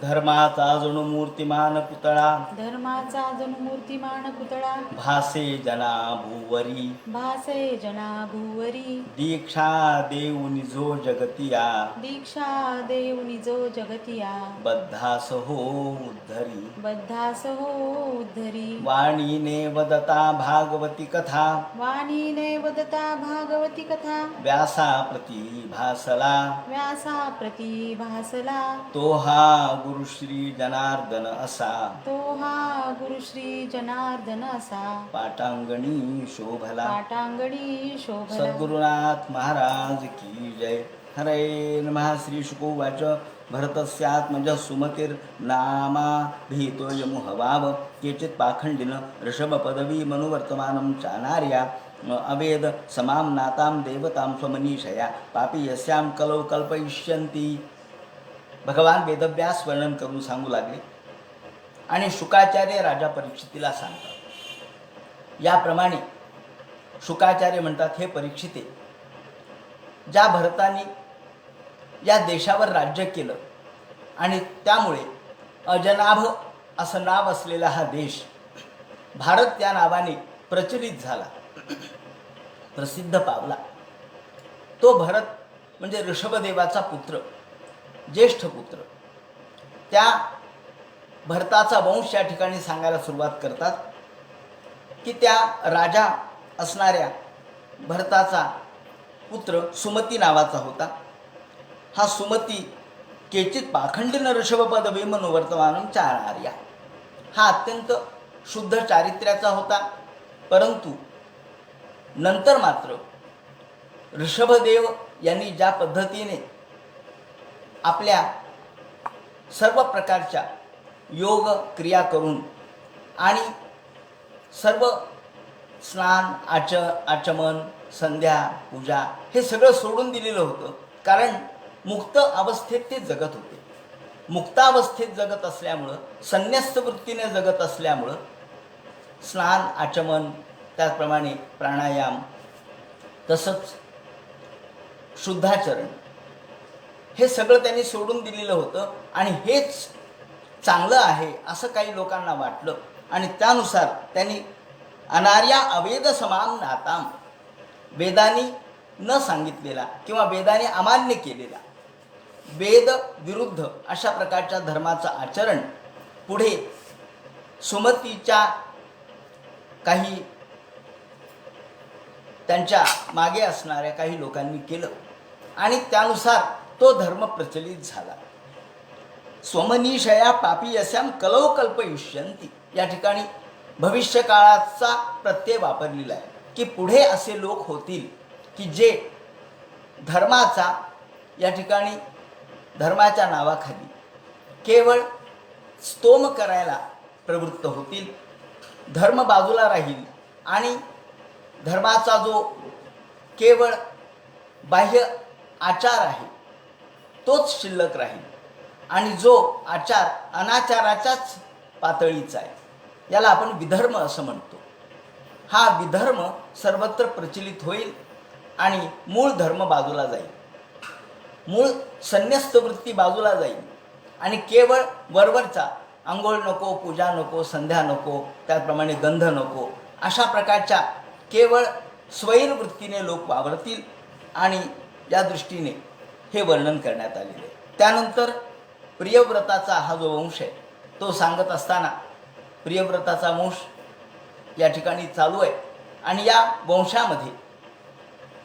धर्माचा जणू मूर्तिमान पुतळा धर्माचा जणू मूर्तिमान पुतळा भासे जना भूवरी भासे जना भुवरी दीक्षा देऊनि जो जगतिया दीक्षा देऊनि जो जगतिया बद्धास हो उद्धरी बद्धास हो उद्धरी वाणीने वदता भागवती कथा वाणीने वदता भागवती कथा व्यासा प्रती भासला व्यासा प्रती भासला तो हा गुरुश्री जनार्दन असा तो हा गुरुश्री जनार्दन असा पाटांगणी शोभला पाटांगणी शोभला सद्गुरुनाथ महाराज की जय. हरे नमः. श्री शुकोवाच भरतस्यात्मज सुमतिर्नामा भीतोयमुहवाव केचित् पाखंडिन ऋषभपदवी मनुवर्तमानं चानार्या अवेद समां नातां देवतां स्वमनीषया पापी यस्यां कलौ कल्पयिष्यन्ति. भगवान वेदव्यास वर्णन करून सांगू लागले आणि शुकाचार्य राजा परीक्षितीला सांगतात. याप्रमाणे शुकाचार्य म्हणतात, हे परीक्षिते, ज्या भरताने या देशावर राज्य केलं आणि त्यामुळे अजनाभ असं नाव असलेला हा देश भारत त्या नावाने प्रचलित झाला, प्रसिद्ध पावला. तो भरत म्हणजे ऋषभदेवाचा पुत्र, ज्येष्ठ पुत्र. त्या भरताचा वंश या ठिकाणी सांगायला सुरुवात करतात की त्या राजा असणाऱ्या भरताचा पुत्र सुमती नावाचा होता. हा सुमती केचित पाखंडीन ऋषभपदवी मनोवर्तमानं चाणार्या. हा अत्यंत शुद्ध चारित्र्याचा होता, परंतु नंतर मात्र ऋषभदेव यांनी ज्या पद्धतीने आपल्या सर्व प्रकारच्या योग क्रिया करून आणि सर्व स्नान आचमन संध्या पूजा हे सगळं सोडून दिलेलं होतं, कारण मुक्त अवस्थेत ते जगत होते. मुक्तावस्थेत जगत असल्यामुळं, संन्यस्त वृत्तीने जगत असल्यामुळं स्नान आचमन, त्याचप्रमाणे प्राणायाम, तसंच शुद्धाचरण हे सगळं त्यांनी सोडून दिलेलं होतं. आणि हेच चांगलं आहे असं काही लोकांना वाटलं आणि त्यानुसार त्यांनी अनार्या अवेद समाम नाताम, वेदांनी न सांगितलेला किंवा वेदाने अमान्य केलेला वेद विरुद्ध अशा प्रकारच्या धर्माचं आचरण पुढे सुमतीच्या काही त्यांच्या मागे असणाऱ्या काही लोकांनी केलं आणि त्यानुसार तो धर्म प्रचलित झाला. स्वमनीषया पापी यस्याम कलौ कल्पयिष्यन्ति. या ठिकाणी भविष्य काळाचा प्रत्यय वापरलेला आहे की पुढे असे लोक होतील की जे धर्माचा या ठिकाणी धर्माच्या नावाखाली केवळ स्तोम करायला प्रवृत्त होतील. धर्म बाजूला राहील आणि धर्माचा जो केवळ बाह्य आचार आहे तोच शिल्लक राहील आणि जो आचार अनाचाराच्याच पातळीचा आहे, याला आपण विधर्म असं म्हणतो. हा विधर्म सर्वत्र प्रचलित होईल आणि मूळ धर्म बाजूला जाईल, मूळ संन्यस्त वृत्ती बाजूला जाईल आणि केवळ वरवरचा आंघोळ नको, पूजा नको, संध्या नको, त्याचप्रमाणे गंध नको, अशा प्रकारच्या केवळ स्वैर वृत्तीने लोक वावरतील आणि या दृष्टीने हे वर्णन करण्यात आलेले आहे. त्यानंतर प्रियव्रताचा हा जो वंश आहे तो सांगत असताना प्रियव्रताचा वंश या ठिकाणी चालू आहे आणि या वंशामध्ये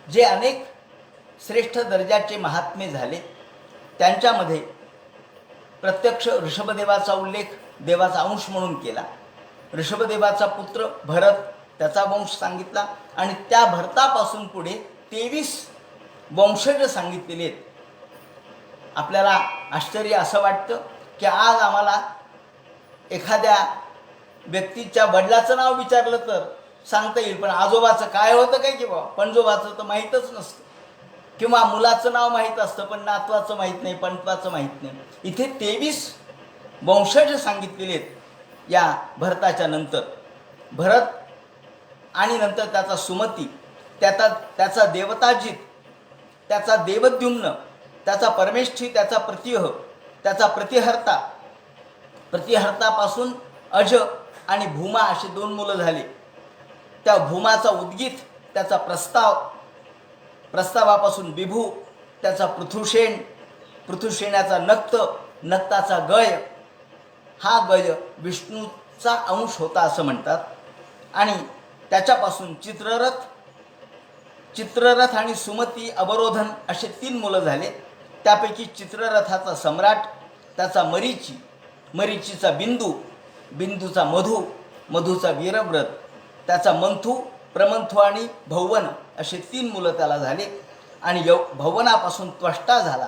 जे अनेक श्रेष्ठ दर्जाचे महात्मे झाले त्यांच्यामध्ये प्रत्यक्ष ऋषभदेवाचा उल्लेख देवाचा अंश म्हणून केला. ऋषभदेवाचा पुत्र भरत, त्याचा वंश सांगितला आणि त्या भरतापासून पुढे 23 वंशज सांगितलेले आहेत. आपल्याला आश्चर्य असं वाटतं की आज आम्हाला एखाद्या व्यक्तीच्या वडिलाचं नाव विचारलं तर सांगता येईल, पण आजोबाचं काय होतं काय किंवा पणजोबाचं तर माहीतच नसतं, किंवा मुलाचं नाव माहीत असतं पण नातवाचं माहीत नाही, पणत्वाचं माहीत नाही. इथे 23 वंशज सांगितलेले आहेत या भरताच्या नंतर. भरत आणि नंतर त्याचा सुमती, त्याचा देवताजित, त्याचा देवद्युम्न, त्याचा परमेष्ठी, त्याचा प्रतिह, त्याचा प्रतिहर्ता प्रतिहर्तापासून अज आणि भूमा अशी 2 मुलं झाली. त्या भूमाचा उद्गीत, त्याचा प्रस्तावापासून विभू, त्याचा पृथुशेन, पृथुशेनाचा नक्त, नक्ताचा गय. हा गय विष्णूचा अंश होता असं म्हणतात. आणि त्याच्यापासून चित्ररथ आणि सुमती, अवरोधन असे 3 मुलं झाले. त्यापैकी चित्ररथाचा सम्राट, त्याचा मरीचीचा बिंदू, बिंदूचा मधूचा वीरव्रत, त्याचा मंथू, प्रमंथू आणि भौवन असे 3 मुलं त्याला झाले. आणि भौवनापासून त्वष्टा झाला,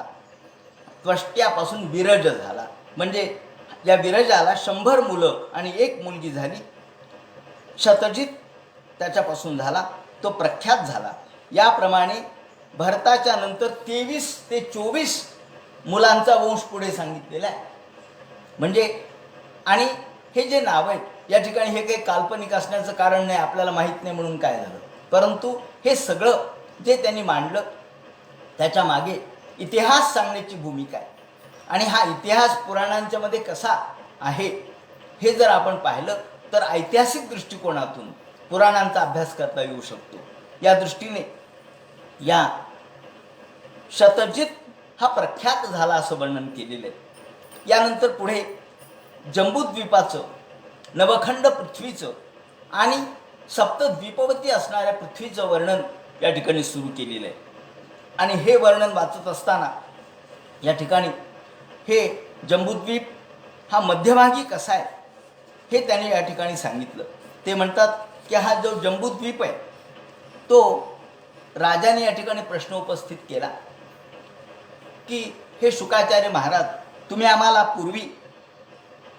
त्वष्ट्यापासून विरज झाला. म्हणजे या विरजाला 100 मुलं आणि 1 मुलगी झाली. शतजित त्याच्यापासून झाला, तो प्रख्यात झाला. याप्रमाणे भरताच्या नंतर 23 ते 24 मुलांचा वंश पुढे सांगितलेला आहे. म्हणजे आणि हे जे नाव आहेत या ठिकाणी हे काही काल्पनिक असण्याचं कारण नाही, आपल्याला माहीत नाही म्हणून काय झालं, परंतु हे सगळं जे त्यांनी मांडलं त्याच्या मागे इतिहास सांगण्याची भूमिका आहे. आणि हा इतिहास पुराणांच्या मध्ये कसा आहे हे जर आपण पाहिलं तर ऐतिहासिक दृष्टिकोनातून पुराणांचा अभ्यास करता येऊ शकतो. या दृष्टीने या शतजित हा प्रख्यात झाला असं वर्णन केलेलं आहे. यानंतर पुढे जंबूद्वीपाचं, नवखंड पृथ्वीचं आणि सप्तद्वीपवती असणाऱ्या पृथ्वीचं वर्णन या ठिकाणी सुरू केलेलं आहे. आणि हे वर्णन वाचत असताना या ठिकाणी हे जंबूद्वीप हा मध्यभागी कसा आहे हे त्याने या ठिकाणी सांगितलं. ते म्हणतात की हा जो जंबूद्वीप आहे तो राजाने या ठिकाणी प्रश्न उपस्थित केला की हे शुकाचार्य महाराज, तुम्ही आम्हाला पूर्वी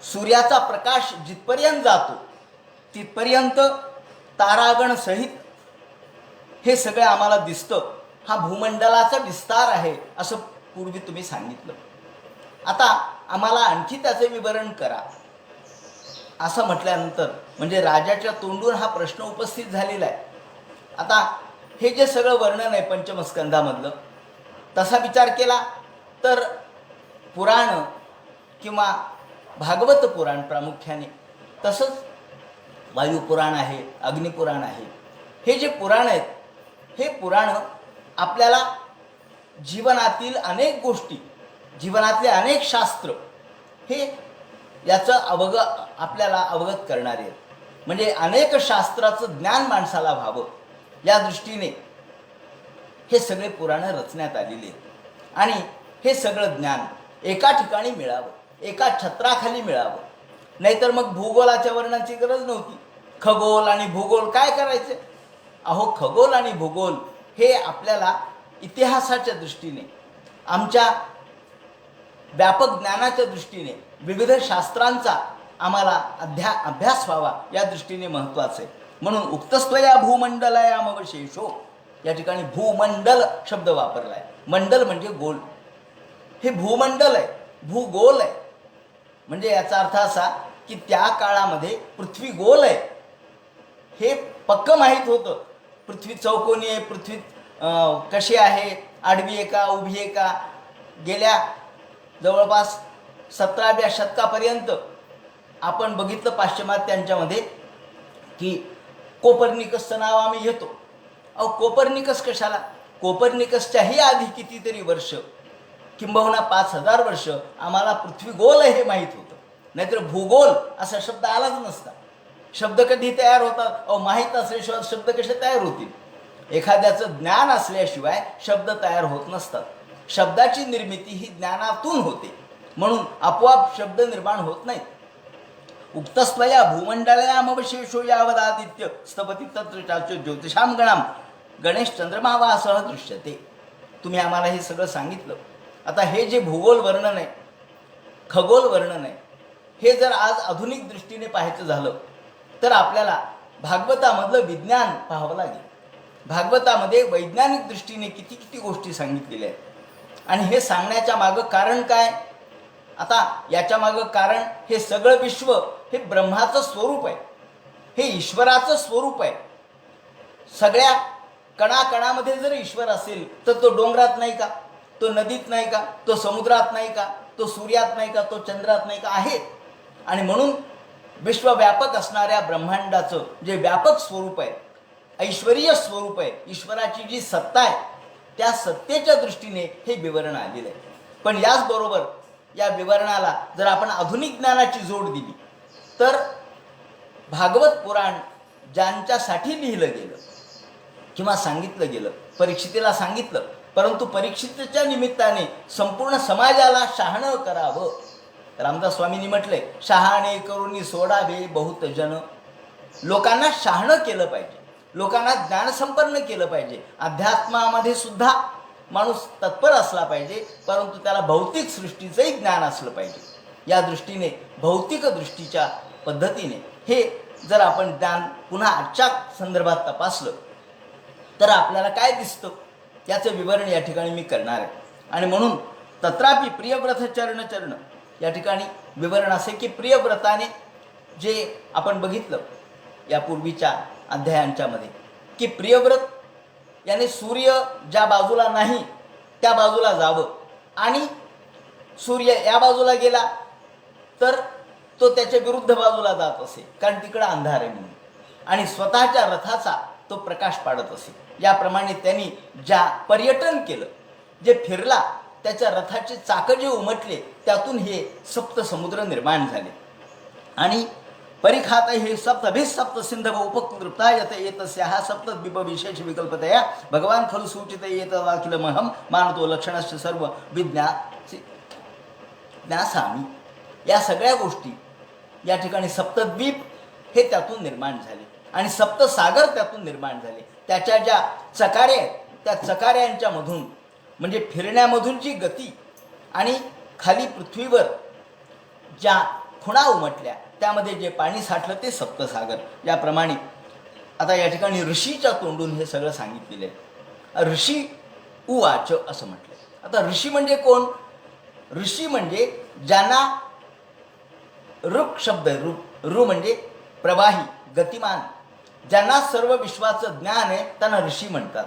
सूर्याचा प्रकाश जिथपर्यंत जातो तिथपर्यंत तारागण सहित हे सगळं आम्हाला दिसतं, हा भूमंडलाचा विस्तार आहे असं पूर्वी तुम्ही सांगितलं. आता आम्हाला आणखी त्याचे विवरण करा असं म्हटल्यानंतर म्हणजे राजाच्या तोंडून हा प्रश्न उपस्थित झालेला आहे. आता हे जे सगळं वर्णन आहे पंचमस्कंधामधलं, तसा विचार केला तर पुराण किंवा भागवत पुराण प्रामुख्याने, तसंच वायुपुराण आहे, अग्निपुराण आहे, हे जे पुराण आहेत हे पुराण आपल्याला जीवनातील अनेक गोष्टी, जीवनातले अनेक शास्त्र हे याचं आपल्याला अवगत करणारे आहेत. म्हणजे अनेक शास्त्राचं ज्ञान माणसाला व्हावं या दृष्टीने हे सगळे पुराणं रचण्यात आलेले आहेत. आणि हे सगळं ज्ञान एका ठिकाणी मिळावं, एका छत्राखाली मिळावं. नाहीतर मग भूगोलाच्या वर्णनाची गरज नव्हती. खगोल आणि भूगोल काय करायचे? अहो, खगोल आणि भूगोल हे आपल्याला इतिहासाच्या दृष्टीने, आमच्या व्यापक ज्ञानाच्या दृष्टीने, विविध शास्त्रांचा आम्हाला अभ्यास व्हावा या दृष्टीने महत्त्वाचं आहे. म्हणून उक्तस्त्वया भूमंडलयामवशेषो या ठिकाणी भूमंडल शब्द वापरला आहे. मंडल म्हणजे गोल, हे भूमंडल आहे, भूगोल आहे. म्हणजे याचा अर्थ असा की त्या काळामध्ये पृथ्वी गोल आहे हे पक्कं माहीत होतं. पृथ्वी चौकोनी आहे, पृथ्वी कशी आहे, आडवी आहे का, उभी आहे का. गेल्या जवळपास 17व्या शतकापर्यंत आपण बघितलं पाश्चिमात्यांच्यामध्ये की कोपर्निकसचं नाव आम्ही घेतो. अहो, कोपर्निकस कशाला? कोपर्निकसच्याही आधी कितीतरी वर्ष, किंबहुना 5000 वर्ष आम्हाला पृथ्वी गोल आहे हे माहीत होतं. नाहीतर भूगोल असा शब्द आलाच नसता. शब्द कधी तयार होतात? अहो, माहीत असल्याशिवाय शब्द कसे तयार होतील? एखाद्याचं ज्ञान असल्याशिवाय शब्द तयार होत नसतात. शब्दाची निर्मिती ही ज्ञानातून होते, म्हणून आपोआप शब्द निर्माण होत नाहीत. उक्तस्त्वया भूमंडलयामवशेषो यावदादित्य स्तपती तत्र चाचो ज्योतिषाम गणाम गणेश चंद्रमा वासः दृश्यते. तुम्ही आम्हाला हे सगळं सांगितलं. आता हे जे भूगोल वर्णन आहे, खगोल वर्णन आहे, हे जर आज आधुनिक दृष्टीने पाहायचं झालं तर आपल्याला भागवतामधलं विज्ञान पाहावं लागेल. भागवतामध्ये वैज्ञानिक दृष्टीने किती किती गोष्टी सांगितलेल्या आहेत. आणि हे सांगण्याच्या मागं कारण काय? आता याच्या मागं कारण हे सगळं विश्व हे ब्रह्माचं स्वरूप आहे, हे ईश्वराचं स्वरूप आहे. सगळ्या कणाकणामध्ये जर ईश्वर असेल तर तो डोंगरात नाही का, तो नदीत नाही का, तो समुद्रात नाही का, तो सूर्यात नाही का, तो चंद्रात नाही का? आहे. आणि म्हणून विश्वव्यापक असणाऱ्या ब्रह्मांडाचं जे व्यापक स्वरूप आहे, ऐश्वरीय स्वरूप आहे, ईश्वराची जी सत्ता आहे, त्या सत्तेच्या दृष्टीने हे विवरण आलेलं आहे. पण याचबरोबर या विवरणाला जर आपण आधुनिक ज्ञानाची जोड दिली तर भागवत पुराण ज्यांच्यासाठी लिहिलं गेलं किंवा सांगितलं गेलं, परीक्षितीला सांगितलं, परंतु परीक्षितीच्या निमित्ताने संपूर्ण समाजाला शहाणं करावं. रामदास स्वामींनी म्हटलंय, शहाणे करुणी सोडावे बहुत जन. लोकांना शहाणं केलं पाहिजे, लोकांना ज्ञानसंपन्न केलं पाहिजे. अध्यात्मामध्ये सुद्धा माणूस तत्पर असला पाहिजे, परंतु त्याला भौतिक सृष्टीचंही ज्ञान असलं पाहिजे. या दृष्टीने भौतिक दृष्टीच्या पद्धतीने हे जर आपण ज्ञान पुन्हा आजच्या संदर्भात तपासलं तर आपल्याला काय दिसतं याचं विवरण या ठिकाणी मी करणार आहे. आणि म्हणून तत्रापि प्रियव्रत चरण चरण या ठिकाणी विवरण असे की प्रियव्रताने जे आपण बघितलं यापूर्वीच्या अध्यायांच्या मध्ये की प्रियव्रत याने सूर्य ज्या बाजूला नाही त्या बाजूला जावं आणि सूर्य या बाजूला गेला तर तो त्याच्या विरुद्ध बाजूला जात असे, कारण तिकडं अंधार आहे म्हणून, आणि स्वतःच्या रथाचा तो प्रकाश पाडत असे. याप्रमाणे त्यांनी ज्या पर्यटन केलं, जे फिरला, त्याच्या रथाचे चाकं जे उमटले त्यातून हे सप्त समुद्र निर्माण झाले. आणि परिखात हे सप्तभिसप्त सिंधव उपकृता यत येतस्याः सप्तद्वीप विशेष विकल्पतया भगवान खलु सूचित येत वाकिलमहम मानतो लक्षणस्य सर्व ज्ञासामी. या सगळ्या गोष्टी या ठिकाणी सप्तद्वीप हे त्यातून निर्माण झाले आणि सप्तसागर त्यातून निर्माण झाले. त्याच्या ज्या चकाऱ्या आहेत त्या चकाऱ्यांच्या मधून म्हणजे फिरण्यामधून जी गती आणि खाली पृथ्वीवर ज्या खुणा उमटल्या त्यामध्ये जे पाणी साठलं ते सप्तसागर. याप्रमाणे आता या ठिकाणी ऋषीच्या तोंडून हे सगळं सांगितलेलं आहे. ऋषी उवाच असं म्हटलं. आता ऋषी म्हणजे कोण? ऋषी म्हणजे ज्यांना ऋक शब्द आहे, ऋ म्हणजे प्रवाही, गतिमान, ज्यांना सर्व विश्वाचं ज्ञान आहे त्यांना ऋषी म्हणतात.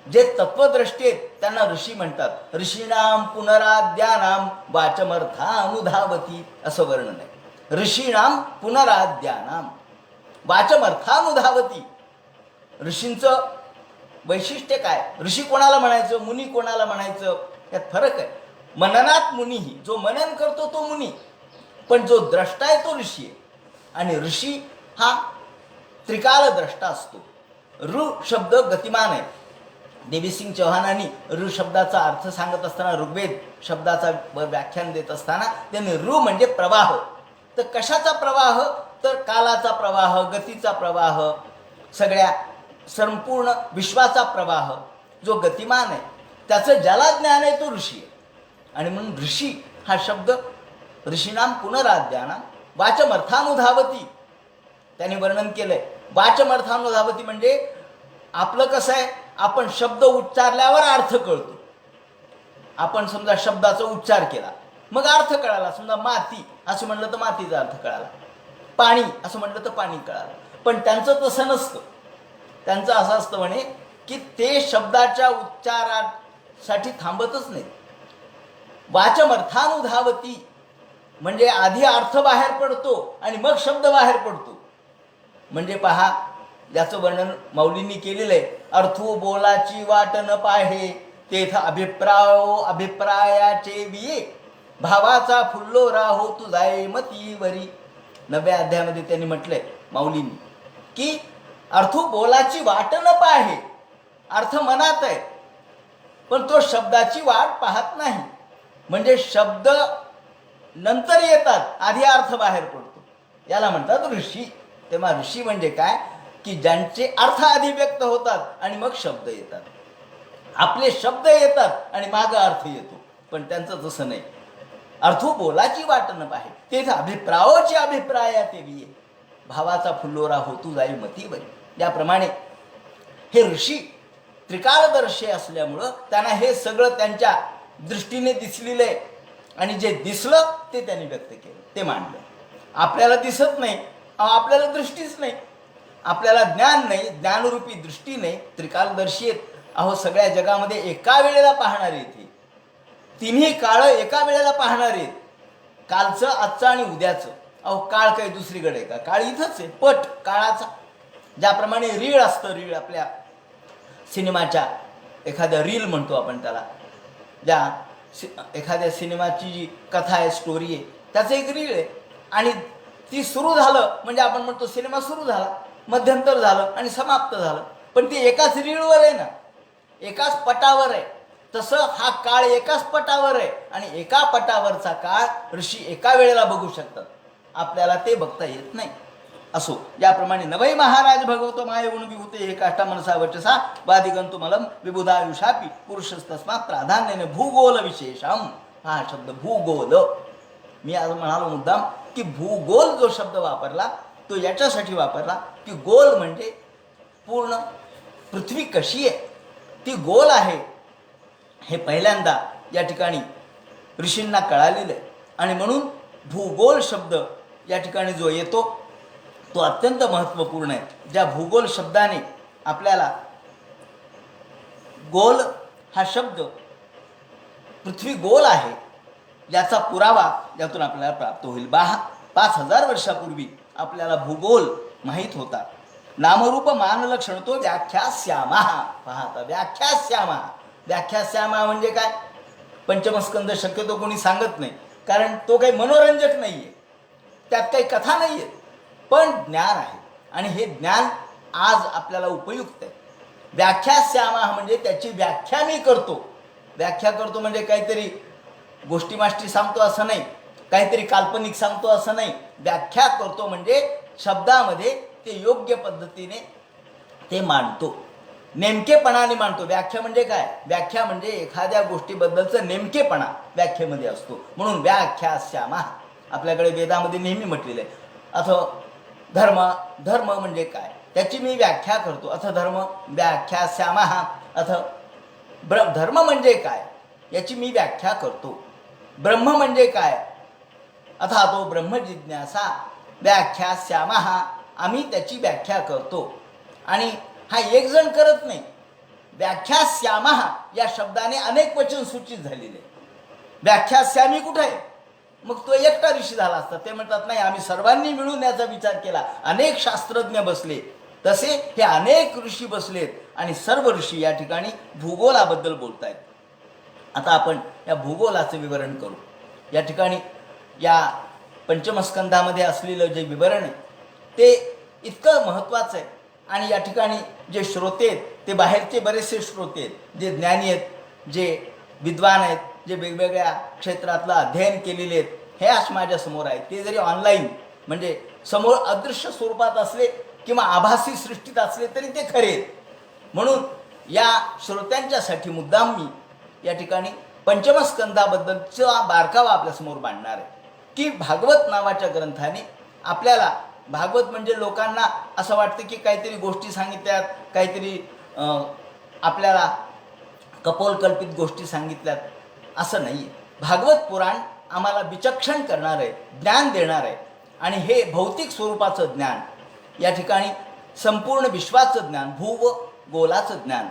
जे तत्वद्रष्टे आहेत त्यांना ऋषी म्हणतात. ऋषीणाम पुनराद्यानाम वाचमर्थानुधावती असं वर्णन आहे. ऋषीणाम पुनराद्यानाम वाचमर्थानुधावती. ऋषींचं वैशिष्ट्य काय? ऋषी कोणाला म्हणायचं, मुनी कोणाला म्हणायचं, यात फरक आहे. मननात मुनीही, जो मनन करतो तो मुनी, पण जो द्रष्टा आहे तो ऋषी आहे. आणि ऋषी हा त्रिकाल द्रष्टा असतो. ऋ शब्द गतिमान आहे. देवीसिंग चौहानांनी ऋ शब्दाचा अर्थ सांगत असताना, ऋग्वेद शब्दाचा व्याख्यान देत असताना त्यांनी ऋ म्हणजे प्रवाह. तर कशाचा प्रवाह? तर कालाचा प्रवाह, गतीचा प्रवाह, सगळ्या संपूर्ण विश्वाचा प्रवाह जो गतिमान आहे त्याचं ज्याला ज्ञान आहे तो ऋषी आहे. आणि म्हणून ऋषी हा शब्द ऋषीनाम पुनराद्यानाम वाचमर्थानुधावती त्यांनी वर्णन केलंय. वाचमर्थानुधावती म्हणजे आपलं कसं आहे, आपण शब्द उच्चारल्यावर अर्थ कळतो. आपण समजा शब्दाचा उच्चार केला मग अर्थ कळाला. समजा माती असं म्हणलं तर मातीचा अर्थ कळाला, पाणी असं म्हणलं तर पाणी कळालं. पण त्यांचं तसं नसतं. त्यांचं असं असतं म्हणे की ते शब्दाच्या उच्चारासाठी थांबतच नाही. वाचमर्थानुधावती म्हणजे आधी अर्थ बाहेर पडतो आणि मग शब्द बाहेर पडतो. म्हणजे पहा, याचं वर्णन माऊलींनी केलेलं आहे. अर्थो बोलाची वाट न पाहे तेथ अभिप्रायाचे बिये भावाचा फुल्लोरा हो तुझाय मतीवरी. 9व्या अध्यायामध्ये त्यांनी म्हटलंय माऊलींनी की अर्थो बोलाची वाट न पाहे, अर्थ मनात आहे पण तो शब्दाची वाट पाहत नाही. म्हणजे शब्द नंतर येतात, आधी अर्थ बाहेर पडतो. याला म्हणतात ऋषी. तेव्हा ऋषी म्हणजे काय की ज्यांचे अर्थ आधी व्यक्त होतात आणि मग शब्द येतात. आपले शब्द येतात आणि माग अर्थ येतो, पण त्यांचं तसं नाही. अर्थो बोलाची वाट न पाहे तेथे अभिप्रायाचे अभिप्रायात येवी भावाचा फुल्लोरा होतू जाई मतीवरी. याप्रमाणे हे ऋषी त्रिकालदर्शी असल्यामुळं त्यांना हे सगळं त्यांच्या दृष्टीने दिसलेलं आहे आणि जे दिसलं ते त्यांनी व्यक्त केलं, ते मांडलं. आपल्याला दिसत नाही, आपल्याला दृष्टीच नाही, आपल्याला ज्ञान नाही, ज्ञानरूपी दृष्टी नाही, त्रिकालदर्शी आहेत. अहो सगळ्या जगामध्ये एका वेळेला पाहणारे ते तिन्ही काळ एका वेळेला पाहणारे. कालचं, आजचं आणि उद्याचं. अहो काळ काही दुसरीकडे आहे का? काळ इथंच आहे. पट काळाचा, ज्याप्रमाणे रीळ असतं, रीळ आपल्या सिनेमाच्या एखाद्या रील म्हणतो आपण त्याला, एखाद्या सिनेमाची जी कथा आहे, स्टोरी आहे, त्याचं एक रीळ आहे. आणि ती सुरू झालं म्हणजे आपण म्हणतो सिनेमा सुरू झाला, मध्यंतर झालं आणि समाप्त झालं. पण ती एकाच रीळवर आहे ना, एकाच पटावर आहे. तसं हा काळ एकाच पटावर आहे आणि एका पटावरचा काळ ऋषी एका वेळेला बघू शकतात, आपल्याला ते बघता येत नाही. असो, याप्रमाणे नवई महाराज भगवतो माय गुण विभूते हे काष्टा मनसा वचसा वादिगंतु मलम विबुधायुषापी पुरुषस्तस्मात् प्राधान्याने भूगोल विशेषम. हा शब्द भूगोल, मी आज म्हणालो मुद्दाम की भूगोल जो शब्द वापरला तो याच्यासाठी वापरला की गोल म्हणजे पूर्ण पृथ्वी कशी आहे, ती गोल आहे हे पहिल्यांदा या ठिकाणी ऋषींना कळालेलं आहे. आणि म्हणून भूगोल शब्द या ठिकाणी जो येतो तो अत्यंत महत्त्वपूर्ण आहे. ज्या भूगोल शब्दाने आपल्याला गोल हा शब्द, पृथ्वी गोल आहे याचा पुरावा यातून आपल्याला प्राप्त होईल. 5000 वर्षापूर्वी आपल्याला भूगोल माहीत होता. नामरूप मानलक्षण तो व्याख्यास्यामा. पाहता व्याख्यास्यामा, व्याख्यास्यामा म्हणजे काय? पंचमस्कंद शक्यतो कोणी सांगत नाही, कारण तो काही मनोरंजक नाही आहे, त्यात काही कथा नाही आहे, पण ज्ञान आहे आणि हे ज्ञान आज आपल्याला उपयुक्त आहे. व्याख्यास्यामा म्हणजे त्याची व्याख्या मी करतो. व्याख्या करतो म्हणजे काहीतरी गोष्टीमाष्टी सांगतो असं नाही, काहीतरी काल्पनिक सांगतो असं नाही. व्याख्या करतो म्हणजे शब्दामध्ये ते योग्य पद्धतीने ते मांडतो, नेमकेपणाने मांडतो. व्याख्या म्हणजे काय? व्याख्या म्हणजे एखाद्या गोष्टीबद्दलचं नेमकेपणा व्याख्येमध्ये असतो. म्हणून व्याख्यास्यामा आपल्याकडे वेदामध्ये नेहमी म्हटलेलं आहे. अथवा धर्म, धर्म म्हणजे काय त्याची मी व्याख्या करतो. अथ धर्म व्याख्यास्यामा. अथ धर्म म्हणजे काय याची मी व्याख्या करतो. ब्रह्म म्हणजे काय? अथा तो ब्रह्म जिज्ञासा व्याख्यास्यामा. आम्ही त्याची व्याख्या करतो. आणि हा एक जण करत नाही. व्याख्यास्यामा या शब्दाने अनेक वचन सूचित झालेले. व्याख्यास्यामी कुठे आहे? मग तो एकटा ऋषी झाला असता. ते म्हणतात नाही, आम्ही सर्वांनी मिळून याचा विचार केला, अनेक शास्त्रज्ञ बसले. तसे हे अनेक ऋषी बसलेत आणि सर्व ऋषी या ठिकाणी भूगोलाबद्दल बोलत आहेत. आता आपण या भूगोलाचं विवरण करू. या ठिकाणी या पंचमस्कंधामध्ये असलेलं जे विवरण आहे ते इतकं महत्त्वाचं आहे. आणि या ठिकाणी जे श्रोते आहेत ते बाहेरचे बरेचसे श्रोते आहेत, जे ज्ञानी आहेत, जे विद्वान आहेत, जे वेगवेगळ्या क्षेत्रातलं अध्ययन केलेले आहेत, हे आज माझ्यासमोर आहेत. ते जरी ऑनलाईन म्हणजे समोर अदृश्य स्वरूपात असले किंवा आभासी सृष्टीत असले तरी ते खरे आहेत. म्हणून या श्रोत्यांच्यासाठी मुद्दाम मी या ठिकाणी पंचमस्कंधाबद्दलचा बारकावा आपल्यासमोर मांडणार आहे की भागवत नावाच्या ग्रंथाने आपल्याला, भागवत म्हणजे लोकांना असं वाटतं की काहीतरी गोष्टी सांगितल्यात, काहीतरी आपल्याला कपोलकल्पित गोष्टी सांगितल्यात, असं नाही आहे. भागवत पुराण आम्हाला विचक्षण करणार आहे, ज्ञान देणार आहे. आणि हे भौतिक स्वरूपाचं ज्ञान, या ठिकाणी संपूर्ण विश्वाचं ज्ञान, भूगोलाचं ज्ञान.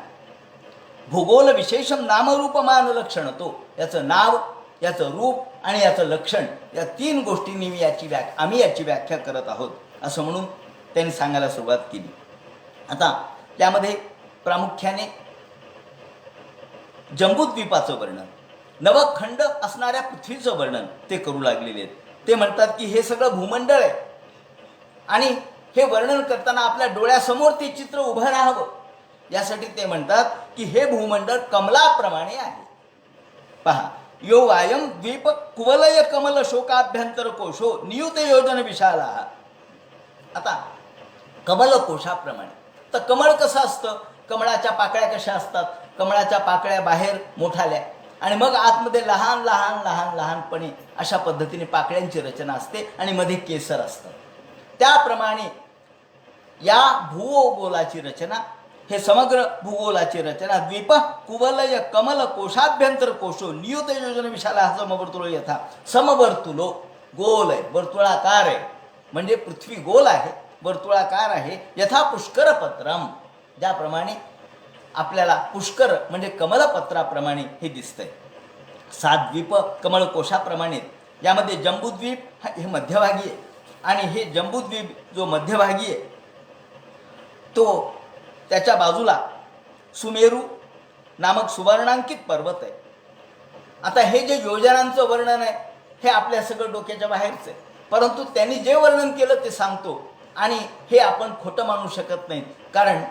भूगोल विशेषम नामरूपमान लक्षण, तो याचं नाव, याचं रूप आणि याचं लक्षण, या 3 गोष्टींनी आम्ही याची व्याख्या करत आहोत असं म्हणून त्यांनी सांगायला सुरुवात केली. आता त्यामध्ये प्रामुख्याने जम्बूद्वीपाचं वर्णन, नवखंड असणाऱ्या पृथ्वीचं वर्णन ते करू लागलेले आहेत. ते म्हणतात की हे सगळं भूमंडळ आहे आणि हे वर्णन करताना आपल्या डोळ्यासमोर ते चित्र उभं राहावं यासाठी ते म्हणतात की हे भूमंडळ कमलाप्रमाणे आहे. पहा, यो वायम द्वीप कुवलय कमल शोकाभ्यंतर कोशो नियुत योजन विशाला. आता कमल कोशाप्रमाणे, तर कमळ कसं असतं? कमळाच्या पाकळ्या कशा असतात? कमळाच्या पाकळ्या बाहेर मोठाल्या आणि मग आतमध्ये लहान लहान लहान लहानपणे अशा पद्धतीने पाकळ्यांची रचना असते आणि मध्ये केसर असतं. त्याप्रमाणे या भूगोलाची रचना, हे समग्र भूगोलाची रचना, द्वीप कुवलय कमल कोशाभ्यंतर कोशो नियुत योजन विशाला समवर्तुलो यथा. समवर्तुलो गोल आहे, वर्तुळाकार आहे, म्हणजे पृथ्वी गोल आहे, वर्तुळाकार आहे. यथा पुष्करपत्रम, ज्याप्रमाणे आपल्याला पुष्कर म्हणजे कमलपत्राप्रमाणे हे दिसतंय. 7 द्वीप कमळकोशाप्रमाणे यामध्ये जम्बूद्वीप हे मध्यभागी आहे आणि हे जम्बूद्वीप जो मध्यभागी आहे तो त्याच्या बाजूला सुमेरू नामक सुवर्णांकित पर्वत आहे. आता हे जे योजनांचं वर्णन आहे हे आपल्या सगळं डोक्याच्या बाहेरचं आहे, परंतु त्यांनी जे वर्णन केलं ते सांगतो आणि हे आपण खोटं मानू शकत नाही. कारण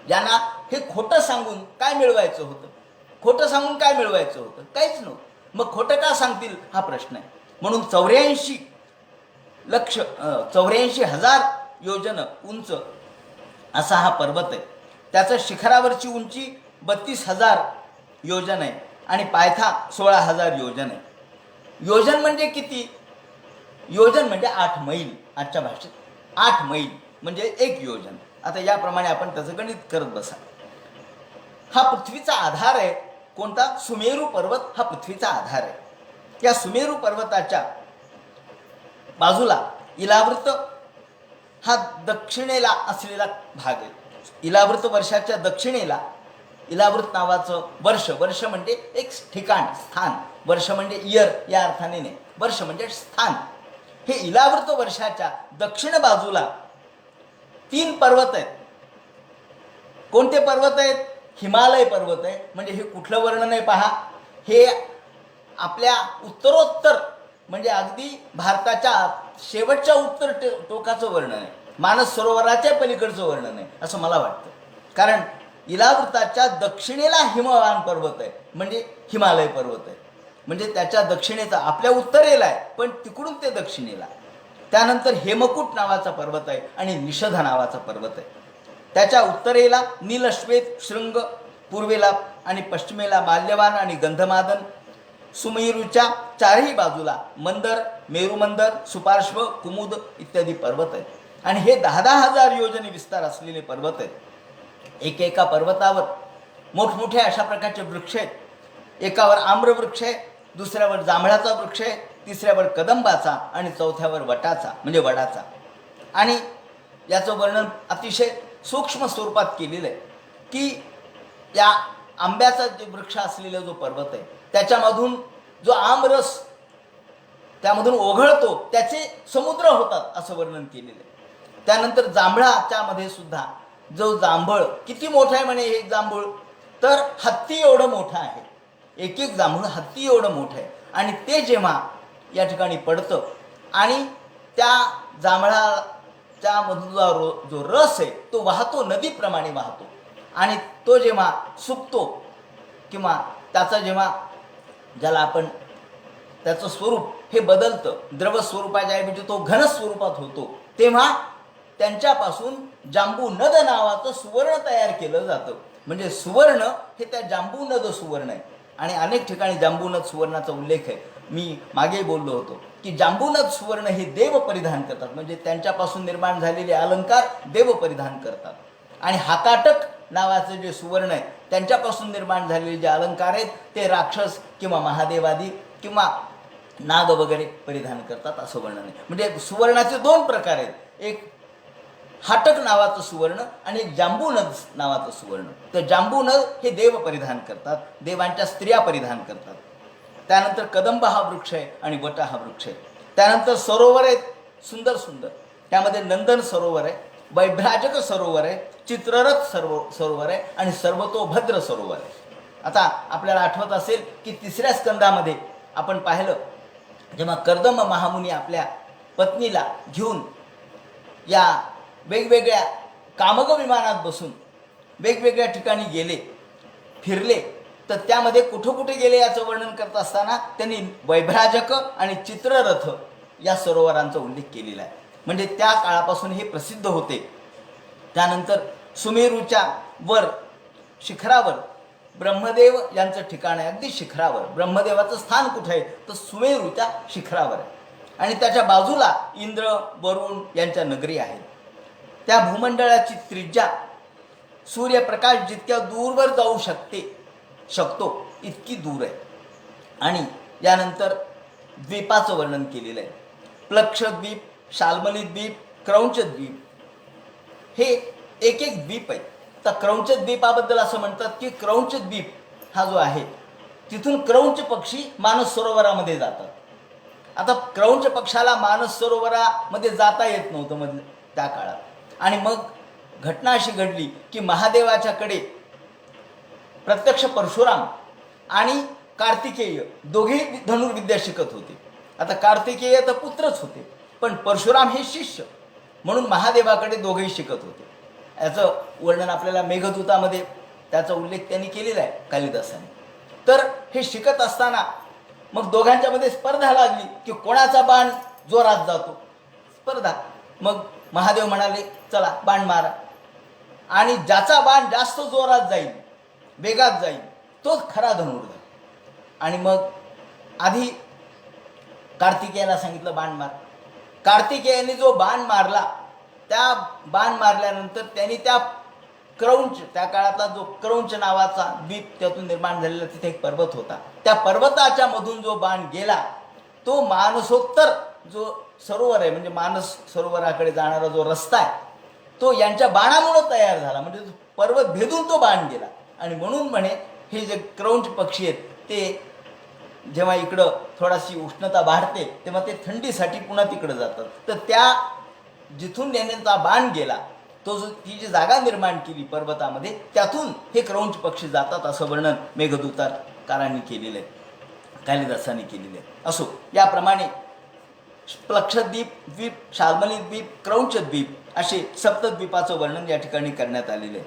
यांना हे खोटं सांगून काय मिळवायचं होतं? खोटं सांगून काय मिळवायचं होतं? काहीच नव्हतं. मग खोटं का सांगतील हा प्रश्न आहे. म्हणून 84,00,000 योजन उंच असा हा पर्वत आहे. त्याचं शिखरावरची उंची 32,000 योजन आहे आणि पायथा 16,000 योजन आहे. योजन म्हणजे किती? योजन म्हणजे 8 मैल. आजच्या भाषेत 8 मैल म्हणजे 1 योजन. आता याप्रमाणे आपण त्याचं गणित करत बसा. हा पृथ्वीचा आधार आहे. कोणता? सुमेरू पर्वत हा पृथ्वीचा आधार आहे. या सुमेरू पर्वताच्या बाजूला इलावृत हा दक्षिणेला असलेला भाग आहे. इलावृत वर्षाच्या दक्षिणेला इलावृत नावाचं वर्ष म्हणजे एक ठिकाण, स्थान. वर्ष म्हणजे इयर या अर्थाने नाही, वर्ष म्हणजे स्थान. हे इलावृत वर्षाच्या दक्षिण बाजूला 3 पर्वत आहेत. कोणते पर्वत आहेत? हिमालय पर्वत आहे. म्हणजे हे कुठलं वर्णन आहे पहा. हे आपल्या उत्तरोत्तर म्हणजे अगदी भारताच्या शेवटच्या उत्तर टोकाचं वर्णन आहे. मानस सरोवराच्या पलीकडचं वर्णन आहे असं मला वाटतं. कारण इलावृताच्या दक्षिणेला हिमवान पर्वत आहे म्हणजे हिमालय पर्वत आहे. म्हणजे त्याच्या दक्षिणेचा आपल्या उत्तरेला आहे पण तिकडून ते दक्षिणेला. त्यानंतर हेमकूट नावाचा पर्वत आहे आणि निषध नावाचा पर्वत आहे. त्याच्या उत्तरेला नीलश्वेत शृंग, पूर्वेला आणि पश्चिमेला माल्यवान आणि गंधमादन. सुमेरूच्या चारही बाजूला मंदर, मेरुमंदर, सुपार्श्व, कुमुद इत्यादी पर्वत आहेत. आणि हे 10,000 योजने विस्तार असलेले पर्वत आहेत. एकेका पर्वतावर मोठमोठे अशा प्रकारचे वृक्ष आहेत. एकावर आम्रवृक्ष आहे, दुसऱ्यावर जांभळाचा वृक्ष आहे, तिसऱ्यावर कदंबाचा आणि चौथ्यावर वटाचा म्हणजे वडाचा. आणि याचं वर्णन अतिशय सूक्ष्म स्वरूपात केलेलं आहे की या आंब्याचा जे वृक्ष असलेला जो पर्वत आहे त्याच्यामधून जो आमरस त्यामधून ओघळतो त्याचे समुद्र होतात असं वर्णन केलेलं आहे. त्यानंतर जांभळाच्या मध्ये सुद्धा जो जांभळ किती मोठं आहे म्हणे, एक जांभूळ तर हत्ती एवढं मोठं आहे. एक एक जांभूळ हत्ती एवढं मोठं आहे. आणि ते जेव्हा या ठिकाणी पडतं आणि त्या जांभळाच्या मधून जो रस आहे तो वाहतो, नदीप्रमाणे वाहतो. आणि तो जेव्हा सुकतो किंवा त्याचा जेव्हा ज्याला आपण त्याचं स्वरूप हे बदलतं, द्रव स्वरूपाच्या ऐवजी तो घन स्वरूपात होतो, तेव्हा त्यांच्यापासून जांबू नद नावाचं सुवर्ण तयार केलं जातं. म्हणजे सुवर्ण हे त्या जांबू नद सुवर्ण आहे. आणि अनेक ठिकाणी जांबूनद सुवर्णाचा उल्लेख आहे. मी मागे बोललो होतो की जांबूनद सुवर्ण हे देव परिधान करतात. म्हणजे त्यांच्यापासून निर्माण झालेले अलंकार देव परिधान करतात. आणि हाकाटक नावाचं जे सुवर्ण आहे त्यांच्यापासून निर्माण झालेले जे अलंकार आहेत ते राक्षस किंवा महादेवादी किंवा नाग वगैरे परिधान करतात असं वर्णन आहे. म्हणजे सुवर्णाचे 2 प्रकार आहेत. एक हाटक नावाचं सुवर्ण आणि एक जांबूनद नावाचं सुवर्ण. तर जांबूनद हे देव परिधान करतात, देवांच्या स्त्रिया परिधान करतात. त्यानंतर कदंब हा वृक्ष आहे आणि वट हा वृक्ष आहे. त्यानंतर सरोवर आहेत सुंदर सुंदर. त्यामध्ये नंदन सरोवर आहे, वैभ्राजक सरोवर आहे, चित्ररथ सरोवर आहे आणि सर्वतोभद्र सरोवर आहे. आता आपल्याला आठवत असेल की 3ऱ्या स्कंदामध्ये आपण पाहिलं जेव्हा कर्दम महामुनी आपल्या पत्नीला घेऊन या वेगवेगळ्या कामग विमानात बसून वेगवेगळ्या ठिकाणी गेले, फिरले, तर त्यामध्ये कुठं कुठे गेले याचं वर्णन करत असताना त्यांनी वैभ्राजक आणि चित्ररथ या सरोवरांचा उल्लेख केलेला आहे. म्हणजे त्या काळापासून हे प्रसिद्ध होते. त्यानंतर सुमेरूच्या वर शिखरावर ब्रह्मदेव यांचं ठिकाण आहे. अगदी शिखरावर ब्रह्मदेवाचं स्थान कुठे आहे तर सुमेरूच्या शिखरावर आहे. आणि त्याच्या बाजूला इंद्र, वरुण यांच्या नगरी आहेत. त्या भूमंडळाची त्रिज्या सूर्यप्रकाश जितक्या दूरवर जाऊ शकतो इतकी दूर आहे. आणि यानंतर द्वीपाचं वर्णन केलेलं आहे. प्लक्षद्वीप, शाल्मली द्वीप, क्रौंच द्वीप हे एक एक द्वीप आहे. तर क्रौंच द्वीपाबद्दल असं म्हणतात की क्रौंच द्वीप हा जो आहे तिथून क्रौंच पक्षी मानस सरोवरामध्ये जातात. आता क्रौंच पक्षाला मानस सरोवरामध्ये जाता येत नव्हतं मधल्या त्या काळात. आणि मग घटना अशी घडली की महादेवाच्याकडे प्रत्यक्ष परशुराम आणि कार्तिकेय दोघेही धनुर्विद्या शिकत होते. आता कार्तिकेय तर पुत्रच होते, पण परशुराम हे शिष्य म्हणून महादेवाकडे दोघेही शिकत होते. याचं वर्णन आपल्याला मेघदूतामध्ये त्याचा उल्लेख त्यांनी केलेला आहे कालिदासाने. तर हे शिकत असताना मग दोघांच्यामध्ये स्पर्धा लागली की कोणाचा बाण जोरात जातो. स्पर्धा. मग महादेव म्हणाले चला बाण मारा, आणि ज्याचा बाण जास्त जोरात जाईल, वेगात जाईल, तोच खरा धनुर्धर. आणि मग आधी कार्तिकेयाला सांगितलं बाण मार. कार्तिकेयाने जो बाण मारला, त्या बाण मारल्यानंतर त्यांनी त्या क्रौंच, त्या काळातला जो क्रौंच नावाचा द्वीप त्यातून निर्माण झालेला तिथे एक पर्वत होता, त्या पर्वताच्या मधून जो बाण गेला तो मानसोत्तर जो सरोवर आहे, म्हणजे मानस सरोवराकडे जाणारा जो रस्ता आहे, तो यांच्या बाणामुळे तयार झाला. म्हणजे पर्वत भेदून तो बाण गेला. आणि म्हणून म्हणे हे जे क्रौंच पक्षी आहेत ते जेव्हा इकडं थोडाशी उष्णता वाढते तेव्हा ते थंडीसाठी पुन्हा तिकडं जातात. तर त्या जिथून त्यांचा बाण गेला, तो जो ती जी जागा निर्माण केली पर्वतामध्ये, त्यातून हे क्रौंच पक्षी जातात असं वर्णन मेघदूतकारांनी केलेलं आहे, कालिदासांनी केलेलं आहे. असो, याप्रमाणे लक्षद्वीप, द्वीप, शाल्मली द्वीप, क्रौंच द्वीप असे सप्तद्वीपाचं वर्णन या ठिकाणी करण्यात आलेलं आहे.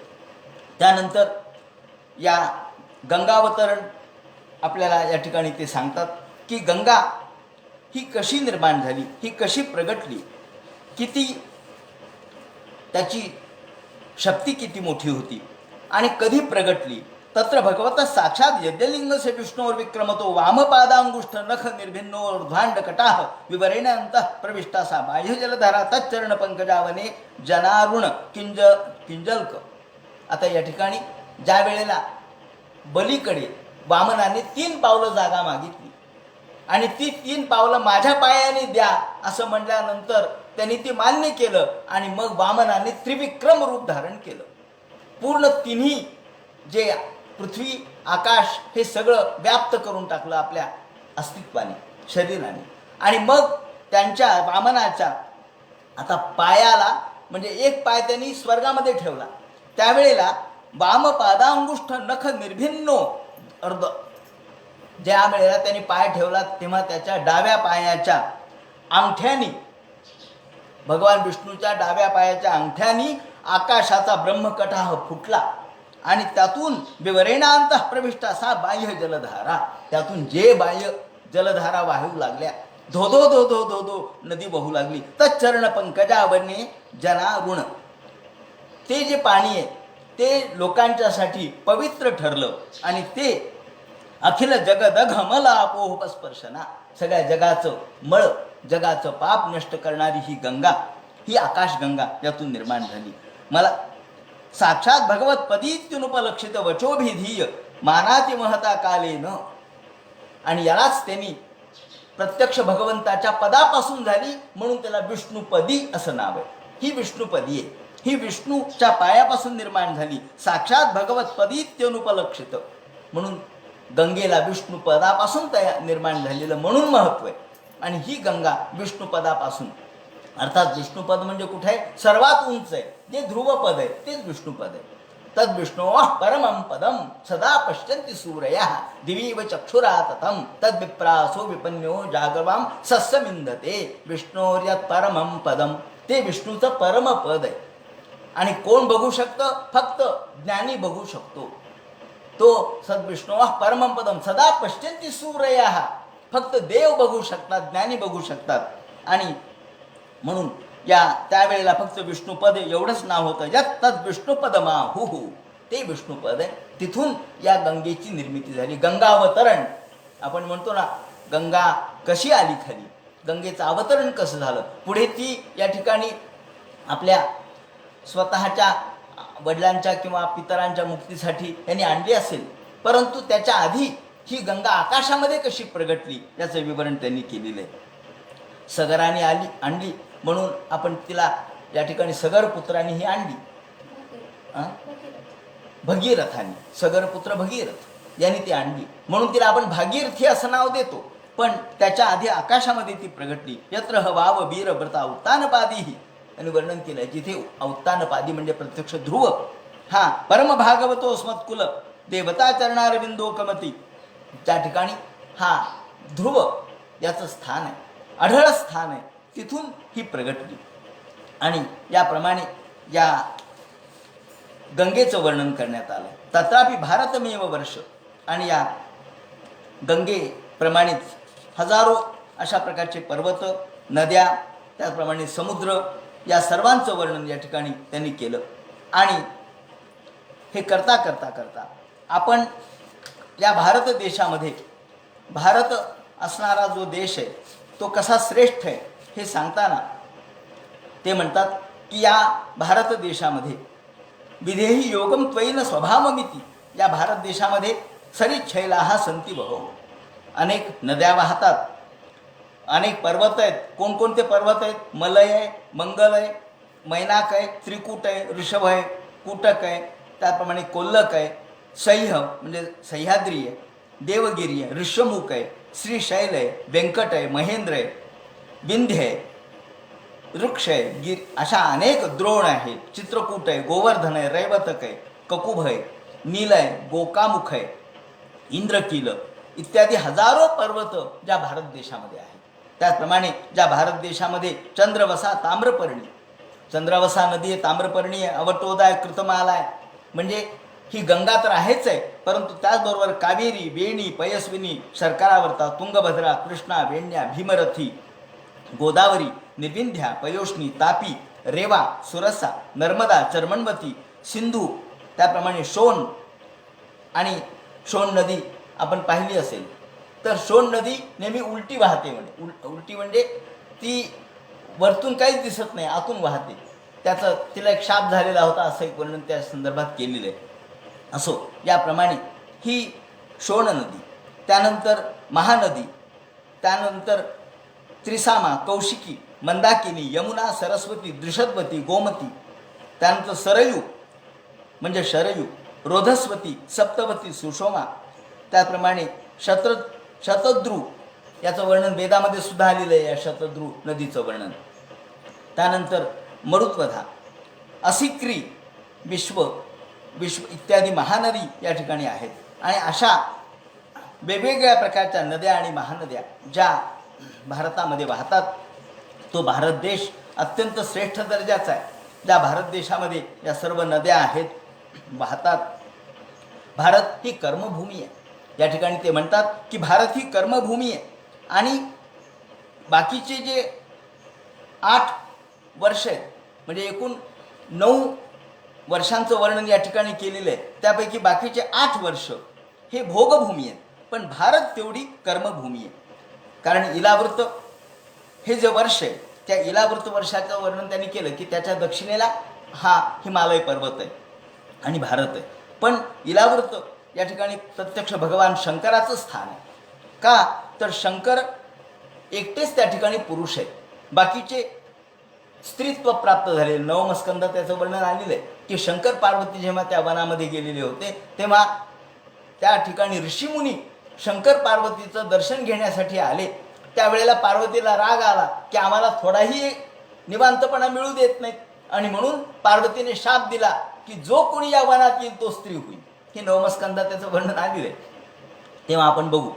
त्यानंतर या गंगावतरण आपल्याला या ठिकाणी ते सांगतात की गंगा ही कशी निर्माण झाली, ही कशी प्रगटली, किती त्याची शक्ती किती मोठी होती आणि कधी प्रगटली. तत्र भगवत साक्षात यज्ञलिंगस्य विष्णोर विक्रमतो वामपादांगुष्ठ नख निर्भिन्नो ऊर्ध्वांड कटाह विवरेण अंतः प्रविष्टा सा बाह्य जलधारा तच्चरण पंकजावने जनारुण किंजल्क. आता या ठिकाणी ज्या वेळेला बलीकडे वामनाने 3 पावलं जागा मागितली आणि ती 3 पावलं माझ्या पायाने द्या असं म्हटल्यानंतर त्यांनी ती मान्य केलं आणि मग वामनाने त्रिविक्रम रूप धारण केलं. पूर्ण तिन्ही जे पृथ्वी आकाश हे सगळं व्याप्त करून टाकलं आपल्या अस्तित्वाने, शरीराने. आणि मग त्यांच्या वामनाच्या आता पायाला, म्हणजे एक पाय त्यांनी स्वर्गामध्ये ठेवला, त्यावेळेला वामपादांगुष्ठ नख निर्भिन्नो अर्ध, ज्या वेळेला त्यांनी पाय ठेवला तेव्हा त्याच्या डाव्या पायाच्या अंगठ्यानी, भगवान विष्णूच्या डाव्या पायाच्या अंगठ्यानी आकाशाचा ब्रह्मकटाह फुटला आणि त्यातून विवरेणांतः प्रविष्टा सा बाह्य जलधारा, त्यातून जे बाह्य जलधारा वाहू लागल्या, धो धो धो धो धो धो नदी वाहू लागली. तच्चरण पंकजावने जना ऋण, ते जे पाणी आहे ते लोकांच्यासाठी पवित्र ठरलं आणि ते अखिल जगदघ मलापोहपस्पर्शना, सगळ्या जगाचं मळ, जगाचं पाप नष्ट करणारी ही गंगा, ही आकाशगंगा यातून निर्माण झाली. मला साक्षात भगवत पदीत्युनुपलक्षित वचोभिधीय मानाति महता कालेन, आणि यालाच त्यांनी प्रत्यक्ष भगवंताच्या पदापासून झाली म्हणून त्याला विष्णुपदी असं नाव आहे. ही विष्णुपदी आहे, ही विष्णूच्या पायापासून निर्माण झाली, साक्षात भगवत पदीत्युनुपलक्षित म्हणून गंगेला विष्णुपदापासून निर्माण झालेलं म्हणून महत्व आहे. आणि ही गंगा विष्णुपदापासून, अर्थात विष्णुपद म्हणजे कुठे आहे, सर्वात उंच आहे, जे ध्रुवपद आहे तेच विष्णुपद आहे. तद विष्णो परमं पदम सदा पश्यन्ति सूरयः दिवीव चक्षुराततं तद विप्रासो विपन्यो जागवाम सस्यमिंदते. विष्णोर्यत् परमं पदम, ते विष्णूचं परमपद आहे. आणि कोण बघू शकतं, फक्त ज्ञानी बघू शकतो. तो सद्विष्णो परमं पदम सदा पश्यन्ति सूरयः, फक्त देव बघू शकतात, ज्ञानी बघू शकतात. आणि म्हणून या त्यावेळेला फक्त विष्णुपद एवढंच नाव होतं, यात तद विष्णुपदमाहुः, ते विष्णुपद आहे. तिथून या गंगेची निर्मिती झाली. गंगावतरण आपण म्हणतो ना, गंगा कशी आली खाली, गंगेचं अवतरण कसं झालं. पुढे ती या ठिकाणी आपल्या स्वतःच्या वडिलांच्या किंवा पितरांच्या मुक्तीसाठी यांनी आणली असेल, परंतु त्याच्या आधी ही गंगा आकाशामध्ये कशी प्रगटली याचं विवरण त्यांनी केलेलं आहे. सगराने आणली म्हणून आपण तिला या ठिकाणी सगर पुत्रांनी ही आणली. भगीरथाने, सगर पुत्र भगीरथ यांनी ती आणली म्हणून तिला आपण भागीरथी असं नाव देतो. पण त्याच्या आधी आकाशामध्ये ती प्रगटली. यत्र ह वाव वीर व्रता औत्तानपादीही त्यांनी वर्णन केलं आहे. जिथे औत्तानपादी म्हणजे प्रत्यक्ष ध्रुव, हा परम भागवतो स्मत्कुल देवता चरणारविंदो कमती, त्या ठिकाणी हा ध्रुव याचं स्थान आहे, आढळ स्थान आहे. तिथून ही प्रगटली. आणि याप्रमाणे या गंगेचं वर्णन करण्यात आलं. तत्रापि भारतमेव वर्ष. आणि या गंगेप्रमाणेच हजारो अशा प्रकारचे पर्वत, नद्या, त्याचप्रमाणे समुद्र, या सर्वांचं वर्णन या ठिकाणी त्यांनी केलं. आणि हे करता करता करता आपण या भारत देशामध्ये, भारत असणारा जो देश आहे तो कसा श्रेष्ठ आहे हे सांगताना ते म्हणतात की या भारत देशामध्ये विधेही योगम त्वयीन स्वभावमिती, या भारत देशामध्ये सरिच्छैलाहा संती बहो, अनेक नद्या वाहतात, अनेक पर्वत आहेत. कोणकोणते पर्वत आहेत? मलय आहे, मंगल आहे, मैनाक आहे, त्रिकूट आहे, ऋषभ आहे, कुटक आहे, त्याप्रमाणे कोल्लक आहे, सह्य म्हणजे सह्याद्री आहे, देवगिरी आहे, ऋष्यमुख आहे, श्रीशैल आहे, व्यंकट आहे, महेंद्र आहे, विंध्य आहे, वृक्ष आहे, अशा अनेक द्रोण आहेत, चित्रकूट आहे, गोवर्धन आहे, रैवतक आहे, ककुभ आहे, नील आहे, गोकामुख आहे, इंद्रकील इत्यादी हजारो पर्वत ज्या भारत देशामध्ये आहेत. त्याचप्रमाणे ज्या भारत देशामध्ये चंद्रवसा ताम्रपर्णी, चंद्रवसा नदी आहे, ताम्रपर्णी आहे, अवटोदा आहे, कृतमाला आहे, म्हणजे ही गंगा तर आहेच आहे, परंतु त्याचबरोबर कावेरी, वेणी, पयस्विनी, शर्करावर्ता, तुंगभद्रा, कृष्णा, वेण्या, भीमरथी, गोदावरी, निर्विंध्या, पयोष्णी, तापी, रेवा, सुरसा, नर्मदा, चर्मणवती, सिंधू, त्याप्रमाणे शोण. आणि शोण नदी आपण पाहिली असेल तर शोण नदी नेहमी उलटी वाहते. उलटी म्हणजे ती वरतून काहीच दिसत नाही, आतून वाहते. त्याचं तिला एक शाप झालेला होता असं एक वर्णन त्या संदर्भात केलेलं आहे. असो, याप्रमाणे ही शोण नदी, त्यानंतर महानदी, त्यानंतर त्रिसामा, कौशिकी, मंदाकिनी, यमुना, सरस्वती, दृषद्वती, गोमती, त्यानंतर सरयू म्हणजे शरयू, रोधस्वती, सप्तवती, सुषोमा, त्याप्रमाणे शतद्रू याचं वर्णन वेदामध्ये सुद्धा आलेलं आहे, या शतद्रू नदीचं वर्णन. त्यानंतर मरुत्वधा, असिक्री, विश्व इत्यादी महानदी या ठिकाणी आहेत. आणि अशा वेगवेगळ्या प्रकारच्या नद्या आणि महानद्या ज्या भारतामध्ये वाहतात, तो भारत देश अत्यंत श्रेष्ठ दर्जाचा आहे. ज्या भारत देशामध्ये या सर्व नद्या आहेत, वाहतात. भारत ही कर्मभूमी आहे. या ठिकाणी ते म्हणतात की भारत ही कर्मभूमी आहे. आणि बाकीचे जे 8 वर्ष आहेत, म्हणजे एकूण 9 वर्षांचं वर्णन या ठिकाणी केलेलं आहे, त्यापैकी बाकीचे 8 वर्ष हे भोगभूमी आहेत, पण भारत तेवढी कर्मभूमी आहे. कारण इलावृत हे जे वर्ष आहे, त्या इलावृत वर्षाचं वर्णन त्यांनी केलं की त्याच्या दक्षिणेला हा हिमालय पर्वत आहे आणि भारत आहे. पण इलावृत या ठिकाणी प्रत्यक्ष भगवान शंकराचं स्थान आहे. का तर शंकर एकटेच त्या ठिकाणी पुरुष आहेत, बाकीचे स्त्रीत्व प्राप्त झाले. नवमस्कंदात त्याचं वर्णन आलेलं आहे की शंकर पार्वती जेव्हा त्या वनामध्ये गेलेले होते, तेव्हा त्या ठिकाणी ऋषीमुनी शंकर पार्वतीचं दर्शन घेण्यासाठी आले. त्यावेळेला पार्वतीला राग आला की आम्हाला थोडाही निवांतपणा मिळू देत नाहीत, आणि म्हणून पार्वतीने शाप दिला की जो कोणी या वनात येईल तो स्त्री होईल. हे नवमस्कंदात त्याचं वर्णन आलेलं आहे, तेव्हा आपण बघू.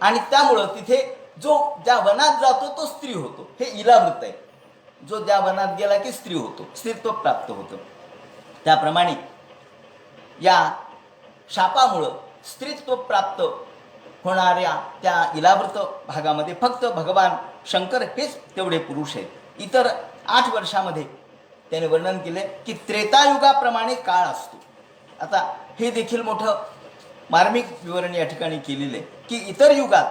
आणि त्यामुळं तिथे जो ज्या वनात जातो तो स्त्री होतो, हे इलावृत आहे. जो ज्या वनात गेला की स्त्री होतो, स्त्रीत्व प्राप्त होतं. त्याप्रमाणे या शापामुळं स्त्रीत्व प्राप्त होणाऱ्या त्या इलावृत भागामध्ये फक्त भगवान शंकर हेच तेवढे पुरुष आहेत. इतर 8 वर्षामध्ये त्याने वर्णन केले की त्रेतायुगाप्रमाणे काळ असतो. आता हे देखील मोठं मार्मिक विवरण या ठिकाणी केलेलं आहे की इतर युगात,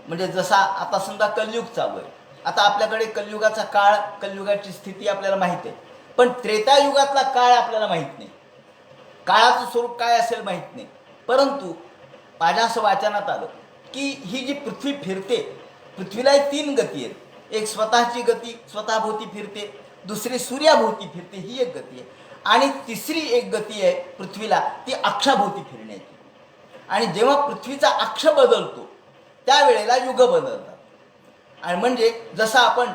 म्हणजे जसा आता समजा कलयुग चालू आहे, आता आपल्याकडे कलयुगाचा काळ, कलयुगाची स्थिती आपल्याला माहीत आहे, पण त्रेतायुगातला काळ आपल्याला माहीत नाही. काळाचं स्वरूप काय असेल माहीत नाही. परंतु माझ्या असं वाचनात आलं की ही जी पृथ्वी फिरते, पृथ्वीला 3 गती आहेत. एक स्वतःची गती, स्वतःभोवती फिरते, दुसरी सूर्याभोवती फिरते, ही एक गती आहे, आणि तिसरी एक गती आहे पृथ्वीला, ती अक्षाभोवती फिरण्याची. आणि जेव्हा पृथ्वीचा अक्ष बदलतो त्यावेळेला युग बदलतात. आणि म्हणजे जसं आपण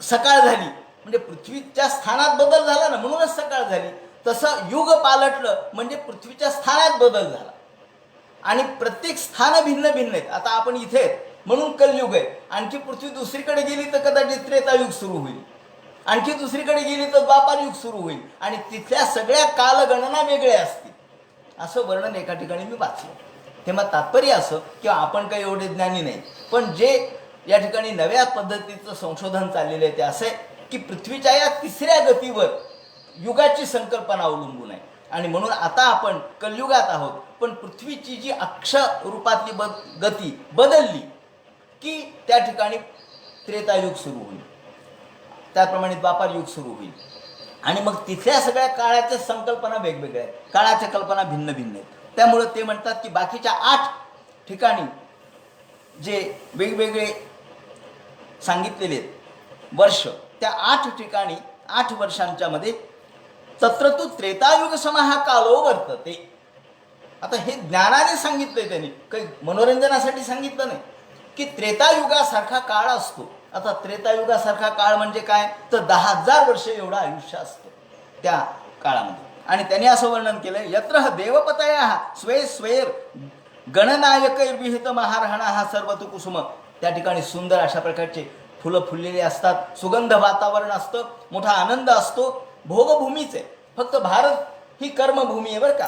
सकाळ झाली म्हणजे पृथ्वीच्या स्थानात बदल झाला ना, म्हणूनच सकाळ झाली, तसं युग पालटलं म्हणजे पृथ्वीच्या स्थानात बदल झाला. आणि प्रत्येक स्थान भिन्न भिन्न आहेत. आता आपण इथे आहेत म्हणून कलयुग आहे. आणखी पृथ्वी दुसरीकडे गेली तर कदाचित त्रेतायुग सुरू होईल, आणखी दुसरीकडे गेली तर द्वापार युग सुरू होईल, आणि तिथल्या सगळ्या कालगणना वेगळ्या असतील, असं वर्णन एका ठिकाणी मी वाचलं. तेव्हा तात्पर्य असं किंवा आपण काही एवढे ज्ञानी नाही, पण जे या ठिकाणी नव्या पद्धतीचं संशोधन चाललेलं आहे ते असं आहे की पृथ्वीच्या या तिसऱ्या गतीवर युगाची संकल्पना अवलंबून आहे. आणि म्हणून आता आपण कलयुगात आहोत, पण पृथ्वीची जी अक्ष रूपातली गती बदलली की त्या ठिकाणी त्रेतायुग सुरू होईल, त्याप्रमाणे द्वापार युग सुरू होईल. आणि मग तिथल्या सगळ्या काळाच्या संकल्पना वेगवेगळ्या आहेत, काळाच्या कल्पना भिन्न भिन्न आहेत. त्यामुळं ते म्हणतात की बाकीच्या 8 ठिकाणी जे वेगवेगळे सांगितलेले आहेत वर्ष, त्या 8 ठिकाणी 8 वर्षांच्या मध्ये तत्र तु त्रेतायुग समाहा कालो वर्तते. आता हे ज्ञानाने सांगितलंय त्यांनी, काही मनोरंजनासाठी सांगितलं नाही की त्रेतायुगासारखा काळ असतो. आता त्रेतायुगासारखा काळ म्हणजे काय, तर 10,000 वर्ष एवढं आयुष्य असतं त्या काळामध्ये. आणि त्यांनी असं वर्णन केलंय, यत्र देवपतया स्वे स्वेर गणनायकैर्विहित महारहणा हा सर्व तु कुसुम. त्या ठिकाणी सुंदर अशा प्रकारचे फुलं फुललेली असतात, सुगंध वातावरण असतं, मोठा आनंद असतो. भोगभूमीच आहे, फक्त भारत ही कर्मभूमी आहे बरं का.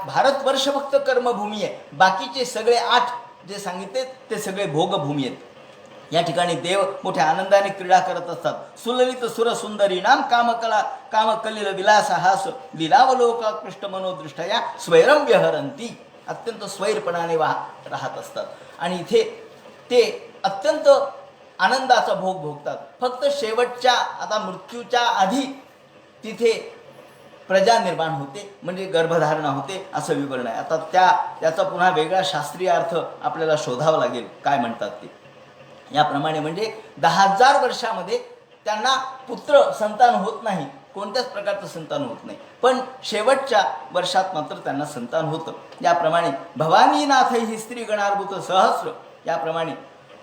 भारतवर्ष फक्त कर्मभूमी आहे, बाकीचे सगळे 8 जे सांगितले ते सगळे भोगभूमी आहेत. या ठिकाणी देव मोठ्या आनंदाने क्रीडा करत असतात. सुललित सुरसुंदरी नाम कामकला कामकलिल विलास हास लीलावलोकाकृष्ट मनोदृष्टया स्वैरम विहरंती. अत्यंत स्वैरपणाने राहत असतात आणि इथे ते अत्यंत आनंदाचा भोग भोगतात. फक्त शेवटच्या आता मृत्यूच्या आधी तिथे प्रजा निर्माण होते, म्हणजे गर्भधारणा होते असं विवरण आहे. आता त्याचा पुन्हा वेगळा शास्त्रीय अर्थ आपल्याला शोधावा लागेल, काय म्हणतात ते. याप्रमाणे म्हणजे 10,000 वर्षामध्ये त्यांना पुत्र संतान होत नाही, कोणत्याच प्रकारचं संतान होत नाही, पण शेवटच्या वर्षात मात्र त्यांना संतान होतं. याप्रमाणे भवानीनाथ ही स्त्री गणार्भूत सहस्र, याप्रमाणे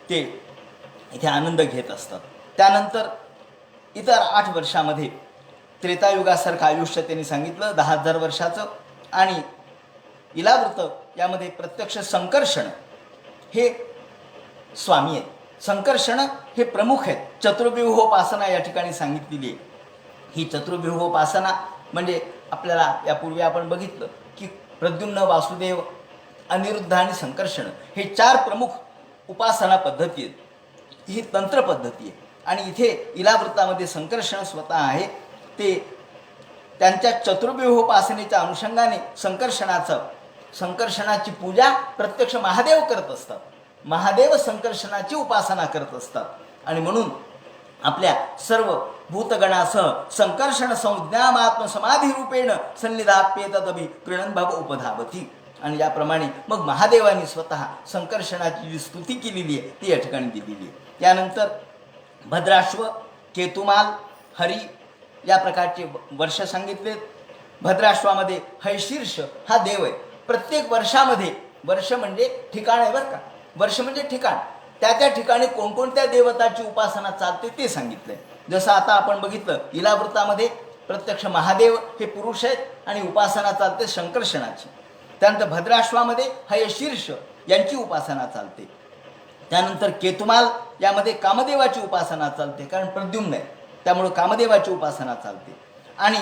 ते इथे आनंद घेत असतात. त्यानंतर इतर 8 वर्षामध्ये त्रेतायुगासारखं आयुष्य त्यांनी सांगितलं 10,000 वर्षाचं. आणि इलावृत यामध्ये प्रत्यक्ष संकर्षण हे स्वामी आहेत. संकर्षण हे प्रमुख आहेत. चतुर्व्यूहोपासना या ठिकाणी सांगितलेली आहे. ही चतुर्व्यूहोपासना म्हणजे आपल्याला यापूर्वी आपण बघितलं की प्रद्युम्न, वासुदेव, अनिरुद्ध आणि संकर्षण हे 4 प्रमुख उपासना पद्धती आहेत. ही तंत्र पद्धती आहे. आणि इथे इलावृत्तामध्ये संकर्षण स्वतः आहे. ते त्यांच्या चतुर्व्यूहोपासनेच्या अनुषंगाने संकर्षणाची पूजा प्रत्यक्ष महादेव करत असतात. महादेव संकर्षणाची उपासना करत असतात. आणि म्हणून आपल्या सर्व भूतगणासह संकर्षण संज्ञामात्म समाधी रूपेण सन्निधाप्येतदभि कृणन भव उपधावती. आणि याप्रमाणे मग महादेवानी स्वतः संकर्षणाची जी स्तुती केलेली आहे ती या ठिकाणी दिलेली आहे. यानंतर भद्राश्व, केतुमाल, हरी या प्रकारचे वर्ष सांगितलेत. भद्राश्वामध्ये हैशीर्ष हा देव आहे. प्रत्येक वर्षामध्ये, वर्ष म्हणजे ठिकाण आहे बरं का, वर्ष म्हणजे ठिकाण, त्या ठिकाणी कोणकोणत्या देवताची उपासना चालते ते सांगितलंय. जसं आता आपण बघितलं इलावृत्तामध्ये प्रत्यक्ष महादेव हे पुरुष आहेत आणि उपासना चालते संकर्षणाची. त्यानंतर भद्राश्वामध्ये हयशीर्ष यांची उपासना चालते. त्यानंतर केतुमाल यामध्ये कामदेवाची उपासना चालते, कारण प्रद्युम्न आहे त्यामुळं कामदेवाची उपासना चालते. आणि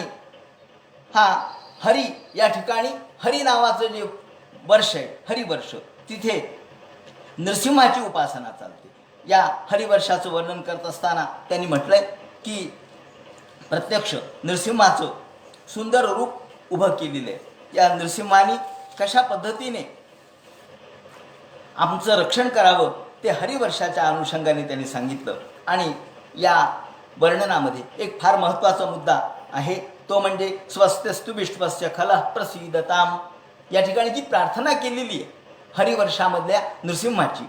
हा हरी या ठिकाणी हरी नावाचं जे वर्ष आहे हरिवर्ष, तिथे नरसिंहाची उपासना चालते. या हरिवर्षाचं वर्णन करत असताना त्यांनी म्हटलंय की प्रत्यक्ष नरसिंहाचं सुंदर रूप उभं केलेलं आहे. या नरसिंहानी कशा पद्धतीने आमचं रक्षण करावं ते हरिवर्षाच्या अनुषंगाने त्यांनी सांगितलं. आणि या वर्णनामध्ये एक फार महत्त्वाचा मुद्दा आहे, तो म्हणजे स्वस्त्यस्तु विश्वस्य खलः प्रसीदताम. या ठिकाणी जी प्रार्थना केलेली आहे हरिवर्षामधल्या नृसिंहाची,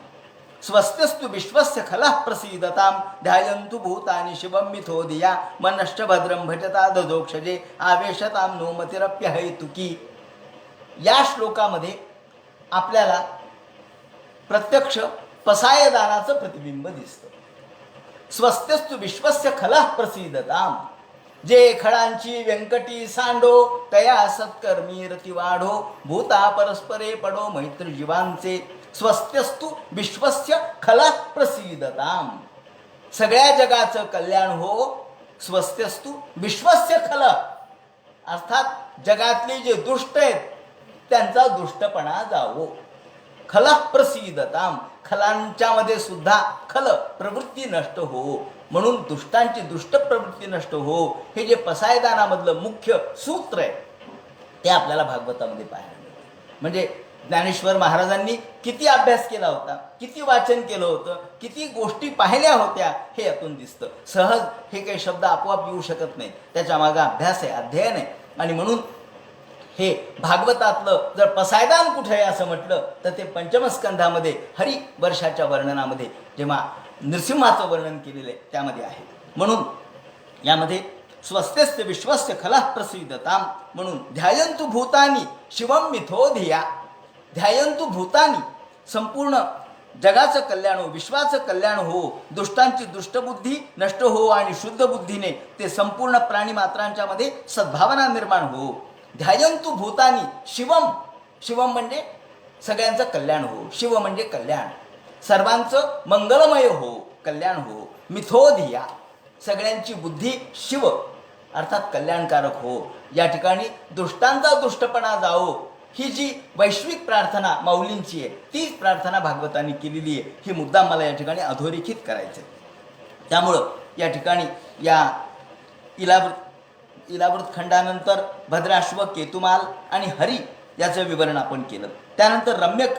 स्वस्त्यस्तु विश्वस्य खलः प्रसीदताम ध्यायन्तु भूतानि शिवं मिथो धिया मनश्च भद्रं भजता दधोक्षजे आवेशताम नो मतिरप्यहेतुकी. या श्लोकामध्ये आपल्याला प्रत्यक्ष पसायदानाचं प्रतिबिंब दिसतं. स्वस्त्यस्तु विश्वस्य खलः प्रसीदताम, जे खडांची व्यंकटी सांडो तया सत्कर्मी रती वाढो, भूता परस्परे पडो मैत्र जीवांचे, स्वस्त्यस्तु विश्वस्य खलः प्रसीदताम. सगळ्या जगाचं कल्याण हो, स्वस्त्यस्तु विश्वस्य खलः, अर्थात जगातले जे दुष्ट आहेत त्यांचा दुष्टपणा जावो. खलः प्रसीदताम, खलांच्यामध्ये सुद्धा खल प्रवृत्ती नष्ट हो, म्हणून दुष्टांची दुष्ट प्रवृत्ती नष्ट हो, हे जे पसायदानामधलं मुख्य सूत्र आहे ते आपल्याला भागवतामध्ये पाहायला मिळतं. म्हणजे ज्ञानेश्वर महाराजांनी किती अभ्यास केला होता, किती वाचन केलं होतं, किती गोष्टी पाहिल्या होत्या हे यातून दिसतं. सहज हे काही शब्द आपोआप येऊ शकत नाही, त्याच्या मागे अभ्यास आहे, अध्ययन आहे. आणि म्हणून हे भागवतातलं जर पसायदान कुठे आहे असं म्हटलं तर ते पंचमस्कंधामध्ये हरी वर्षाच्या वर्णनामध्ये जेव्हा नृसिंहाचं वर्णन केलेलं आहे त्यामध्ये आहे. म्हणून यामध्ये स्वस्त्यस्य विश्वस्य खलः प्रसीदताम, म्हणून ध्यायन्तु भूतानी शिवम मिथो धिया. ध्यायन्तु भूतानी, संपूर्ण जगाचं कल्याण हो, विश्वाचं कल्याण हो, दुष्टांची दुष्टबुद्धी नष्ट हो आणि शुद्ध बुद्धीने ते संपूर्ण प्राणीमात्रांच्या मध्ये सद्भावना निर्माण हो. ध्यायन्तु भूतानी शिवम, शिवम म्हणजे सगळ्यांचं कल्याण हो, शिव म्हणजे कल्याण, सर्वांचं मंगलमय हो, कल्याण हो. मिथो धिया, सगळ्यांची बुद्धी शिव अर्थात कल्याणकारक हो. या ठिकाणी दुष्टांचा दुष्टपणा जाओ, ही जी वैश्विक प्रार्थना माऊलींची आहे तीच प्रार्थना भागवतांनी केलेली आहे. ही मुद्दाम मला या ठिकाणी अधोरेखित करायचं आहे. त्यामुळं या ठिकाणी या इलावृत खंडानंतर भद्राश्व, केतुमाल आणि हरी याचं विवरण आपण केलं. त्यानंतर रम्यक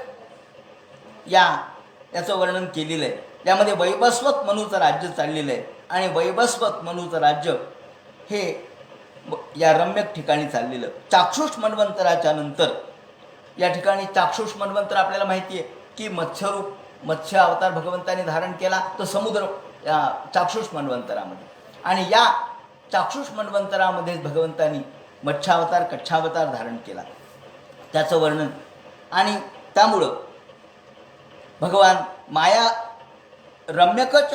याचं वर्णन केलेलं आहे. यामध्ये वैवस्वत मनूचं राज्य चाललेलं आहे आणि वैवस्वत मनूचं राज्य हे या रम्यक ठिकाणी चाललेलं. चाक्षुष मन्वंतराच्या नंतर या ठिकाणी चाक्षुष मन्वंतर आपल्याला माहिती आहे की मत्स्य अवतार भगवंताने धारण केला तो समुद्र चाक्षुष मन्वंतरामध्ये, आणि या चाक्षुष मन्वंतरामध्येच भगवंतानी मत्स्यावतार कच्छावतार धारण केला, त्याचं वर्णन. आणि त्यामुळं भगवान माया रम्यकच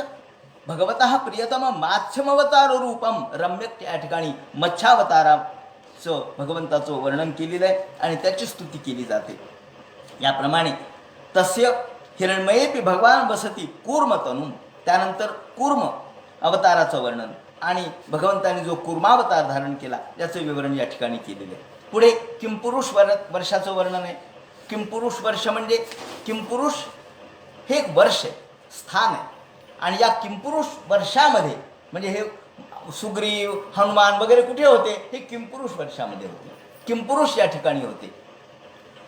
भगवतः प्रियतम मात्स्यमवतार रूपम, रम्यक या ठिकाणी मत्स्यावताराचं भगवंताचं वर्णन केलेलं आहे आणि त्याची स्तुती केली जाते. याप्रमाणे तस्य हिरण्मयेपी भगवान वसती कूर्मतनू, त्यानंतर कूर्म अवताराचं वर्णन आणि भगवंताने जो कूर्मावतार धारण केला याचं विवरण या ठिकाणी केलेलं आहे. पुढे किंपुरुष वर्षाचं वर्णन आहे. किंपुरुष वर्ष म्हणजे किंपुरुष हे एक वर्ष आहे, स्थान आहे, आणि या किंपुरुष वर्षामध्ये म्हणजे हे सुग्रीव हनुमान वगैरे कुठे होते, हे किंपुरुष वर्षामध्ये होते, किंपुरुष या ठिकाणी होते.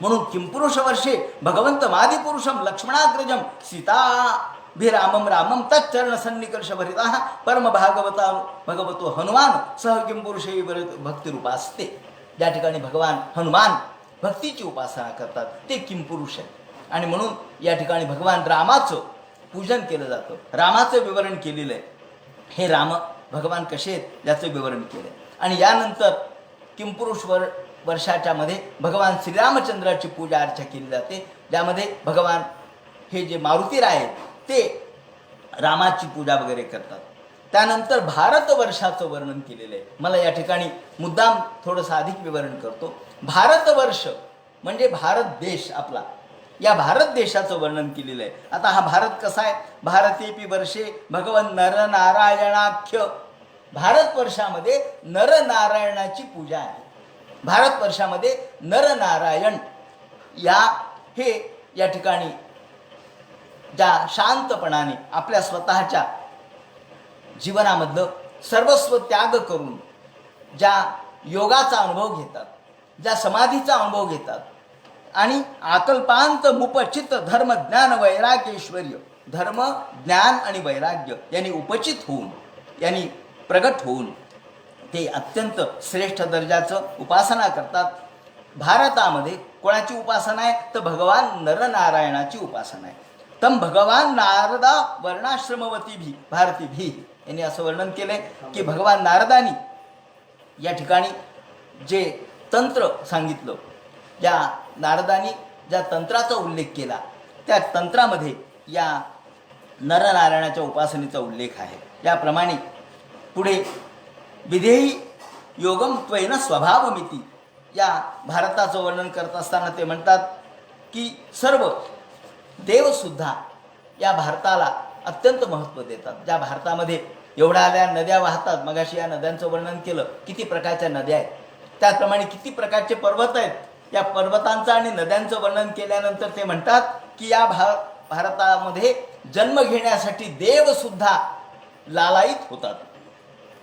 म्हणून किंपुरुष वर्षे भगवंत मादिपुरुषम लक्ष्मणाग्रजम सीताभिरामम रामम तच्चरण सन्निकर्ष भरिता परम भगवतो हनुमान सह किंपुरुषे भक्तिरूपास्ते. ज्या ठिकाणी भगवान हनुमान भक्तीची उपासना करतात ते किंपुरुष आहे. आणि म्हणून या ठिकाणी भगवान रामाचं पूजन केलं जातं, रामाचं विवरण केलेलं आहे. हे राम भगवान कसे आहेत याचं विवरण केलं आहे. आणि यानंतर किंपुरुष वर्षाच्या मध्ये भगवान श्रीरामचंद्राची पूजा अर्चा केली जाते, ज्यामध्ये भगवान हे जे मारुतीराय आहेत ते रामाची पूजा वगैरे करतात. त्यानंतर भारतवर्षाचं वर्णन केलेलं आहे. मला या ठिकाणी मुद्दाम थोडंसं अधिक विवरण करतो. भारतवर्ष म्हणजे भारत देश आपला, या भारत देशाचं वर्णन केलेलं आहे. आता हा भारत कसा आहे, भारतेपी वर्षे भगवन नरनारायणाख्य, भारतवर्षामध्ये नरनारायणाची पूजा आहे. भारतवर्षामध्ये नरनारायण या ठिकाणी ज्या शांतपणाने आपल्या स्वतःच्या जीवनामधलं सर्वस्व त्याग करून ज्या योगाचा अनुभव घेतात, ज्या समाधीचा अनुभव घेतात आणि आकल्पांत मुपचित धर्म ज्ञान वैराग्यैश्वर्य, धर्म ज्ञान आणि वैराग्य यांनी उपचित होऊन, यांनी प्रगट होऊन ते अत्यंत श्रेष्ठ दर्जाचं उपासना करतात. भारतामध्ये कोणाची उपासना आहे तर भगवान नरनारायणाची उपासना आहे. तम भगवान नारदा वर्णाश्रमवती भी भारती भी, यांनी असं वर्णन केलंय की भगवान नारदानी या ठिकाणी जे तंत्र सांगितलं, ज्या नारदानी ज्या तंत्राचा उल्लेख केला त्या तंत्रामध्ये या नरनारायणाच्या उपासनेचा उल्लेख आहे. याप्रमाणे पुढे विधेयी योगम त्वयेन स्वभावमिती या भारताचं वर्णन करत असताना ते म्हणतात की सर्व देवसुद्धा या भारताला अत्यंत महत्त्व देतात. ज्या भारतामध्ये एवढ्या आल्या नद्या वाहतात, मगाशी या नद्यांचं वर्णन केलं, किती प्रकारच्या नद्या आहेत, त्याचप्रमाणे किती प्रकारचे पर्वत आहेत. या पर्वतांचं आणि नद्यांचं वर्णन केल्यानंतर ते म्हणतात की या भारतामध्ये जन्म घेण्यासाठी देवसुद्धा लालायित होतात.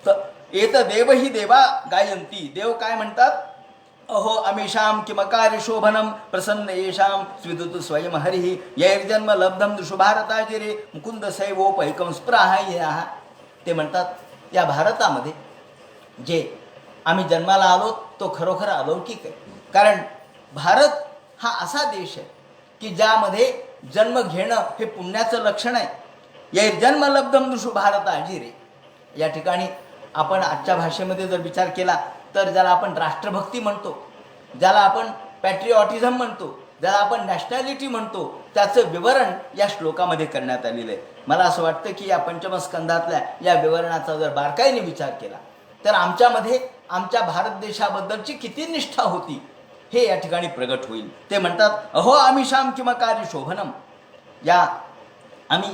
तर एत देवही देवा गायंती, देव काय म्हणतात, अहो अमीशाम किमकारी शोभनम प्रसन्न येशाम स्विदुतु स्वयं हरिः यैर्जन्म लब्धम दुषुभारताजिरे मुकुंद सैवोपैकं स्प्राह्यः. ते म्हणतात या भारतामध्ये जे आम्ही जन्माला आलो तो खरोखर अलौकिक आहे. कारण भारत हा असा देश आहे की ज्यामध्ये जन्म घेणं हे पुण्याचं लक्षण आहे. यैर्जन्म लब्धम दुषुभारताजिरे या ठिकाणी आपण आजच्या भाषेमध्ये जर विचार केला तर ज्याला आपण राष्ट्रभक्ती म्हणतो, ज्याला आपण पॅट्रिऑटिझम म्हणतो, ज्याला आपण नॅशनॅलिटी म्हणतो, त्याचं विवरण या श्लोकामध्ये करण्यात आलेलं आहे. मला असं वाटतं की या पंचमस्कंधातल्या या विवरणाचा जर बारकाईने विचार केला तर आमच्यामध्ये आमच्या भारत देशाबद्दलची किती निष्ठा होती हे या ठिकाणी प्रगट होईल. ते म्हणतात अहो आमिषाम किमकारी शोभनम, या आम्ही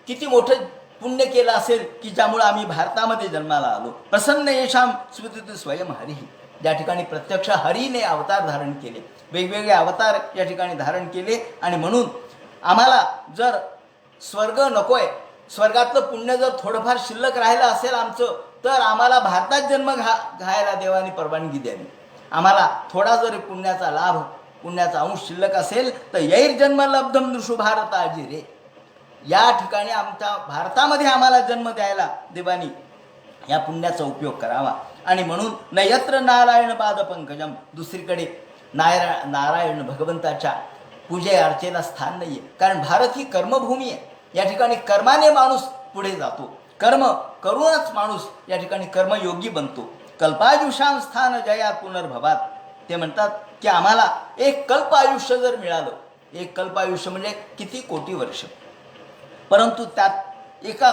किती मोठं पुण्य केलं असेल की ज्यामुळे आम्ही भारतामध्ये जन्माला आलो. प्रसन्न येशाम स्मृती स्वयं हरिः, ज्या ठिकाणी प्रत्यक्ष हरीने अवतार धारण केले, वेगवेगळे अवतार या ठिकाणी धारण केले. आणि म्हणून आम्हाला जर स्वर्ग नकोय, स्वर्गातलं पुण्य जर थोडंफार शिल्लक राहिलं असेल आमचं, तर आम्हाला भारतात जन्म घ्यायला देवाने परवानगी द्यावी. आम्हाला थोडा जरी पुण्याचा लाभ, पुण्याचा अंश शिल्लक असेल तर यैर्जन्म लब्धम दृशु भारताजिरे, या ठिकाणी आमच्या भारतामध्ये आम्हाला जन्म द्यायला देवानी या पुण्याचा उपयोग करावा. आणि म्हणून नयत्र नारायण पादपंकजम, दुसरीकडे नारायण भगवंताच्या पूजे अर्चेला स्थान नाही आहे. कारण भारत ही कर्मभूमी आहे. या ठिकाणी कर्माने माणूस पुढे जातो, कर्म करूनच माणूस या ठिकाणी कर्मयोगी बनतो. कल्पायुषाम स्थान जया पुनर्भवात, ते म्हणतात की आम्हाला एक कल्प आयुष्य जर मिळालं, एक कल्प आयुष्य म्हणजे किती कोटी वर्ष, परंतु त्यात एका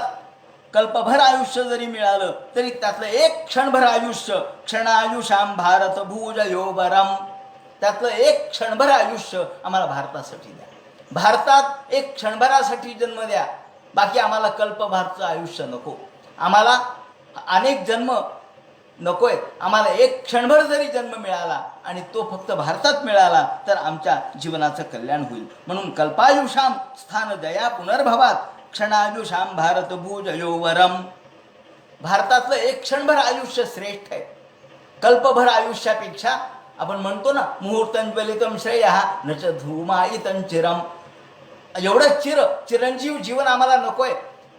कल्पभर आयुष्य जरी मिळालं तरी त्यातलं एक क्षणभर आयुष्य, क्षणायुषाम भारत भूज योबरम, त्यातलं एक क्षणभर आयुष्य आम्हाला भारतासाठी द्या. भारतात एक क्षणभरासाठी जन्म द्या, बाकी आम्हाला कल्पभरचं आयुष्य नको. आम्हाला अनेक जन्म नकोय, आम्हाला एक क्षणभर जरी जन्म मिळाला आणि तो फक्त भारतात मिळाला तर आमच्या जीवनाचं कल्याण होईल. म्हणून कल्पायुषाम स्थान दया पुनर्भवात क्षणायुषाम भारत भूजयोवरम, भारतातलं एक क्षणभर आयुष्य श्रेष्ठ आहे. कल्पभर आयुष्यापेक्षा आपण म्हणतो ना मुहूर्तंज्वलितम श्रेयः न च धूमायितं चिरम, एवढं चिरंजीव जीवन आम्हाला नकोय,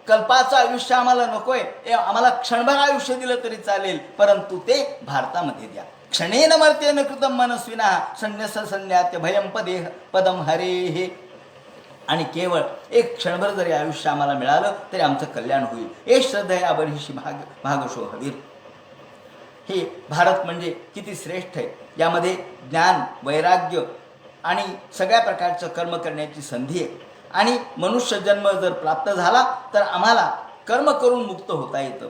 कल्पाचं आयुष्य आम्हाला नकोय, आम्हाला क्षणभर आयुष्य दिलं तरी चालेल, परंतु ते भारतामध्ये द्या. क्षणेन मर्त्येन कृतम मनस्विना संन्यस संन्यात्य भयं पदम हरेः, आणि केवळ एक क्षणभर जरी आयुष्य आम्हाला मिळालं तरी आमचं कल्याण होईल. हे श्रद्धया बर्हिषी भागशो हवीर. हे भारत म्हणजे किती श्रेष्ठ आहे. यामध्ये ज्ञान, वैराग्य आणि सगळ्या प्रकारचं कर्म करण्याची संधी आहे. आणि मनुष्य जन्म जर प्राप्त झाला तर आम्हाला कर्म करून मुक्त होता येतं.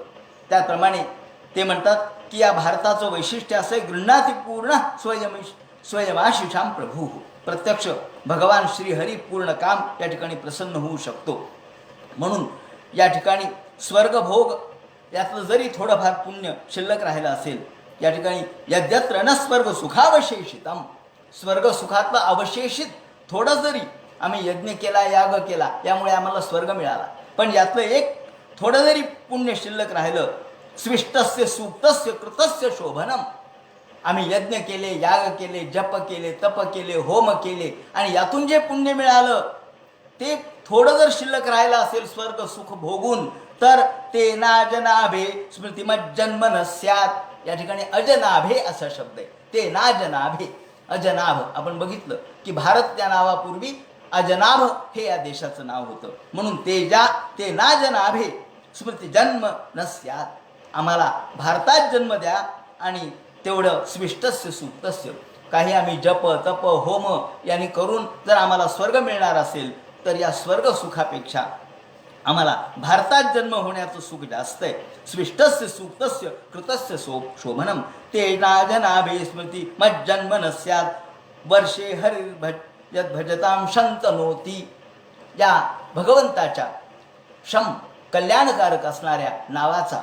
त्याप्रमाणे ते म्हणतात की या भारताचं वैशिष्ट्य असं आहे, गृह्णाती पूर्ण स्वयमाशिषाम प्रभू, प्रत्यक्ष भगवान श्रीहरी पूर्ण काम या ठिकाणी प्रसन्न होऊ शकतो. म्हणून या ठिकाणी स्वर्गभोग यातलं जरी थोडंफार पुण्य शिल्लक राहिलं असेल, या ठिकाणी यद्यत्र न स्वर्ग सुखावशेषितम, स्वर्ग सुखातलं अवशेषित थोडं जरी आम्ही यज्ञ केला, याग केला, यामुळे आम्हाला स्वर्ग मिळाला, पण यातलं एक थोडं जरी पुण्य शिल्लक राहिलं, स्विष्टस्य सूक्तस्य कृतस्य शोभनम, आम्ही यज्ञ केले, याग केले, जप केले, तप केले, होम केले, आणि यातून जे पुण्य मिळालं ते थोडं जर शिल्लक राहिलं असेल स्वर्ग सुख भोगून, तर ते नाजनाभे स्मृतिमज्जन्म न स्यात्. या ठिकाणी अजनाभे असा शब्द आहे, ते नाजनाभे, अजनाभ. आपण बघितलं की भारत या नावापूर्वी अजनाभ हे या देशाचं नाव होतं. म्हणून ते नाजनाभे स्मृती जन्म न स्यात्, आम्हाला भारतात जन्म द्या आणि तेवढं स्विष्टस्य सूक्तस्य काही आम्ही जप तप होम यांनी करून जर आम्हाला स्वर्ग मिळणार असेल तर या स्वर्ग सुखापेक्षा आम्हाला भारतात जन्म होण्याचं सुख जास्त आहे. स्विष्टस्य सूक्तस्य कृतस्य शोभनम तेना जनाभे स्मृती मज्जन्म न स्यात् वर्षे भजताम शंतनोती. या भगवंताच्या शम कल्याणकारक असणाऱ्या नावाचा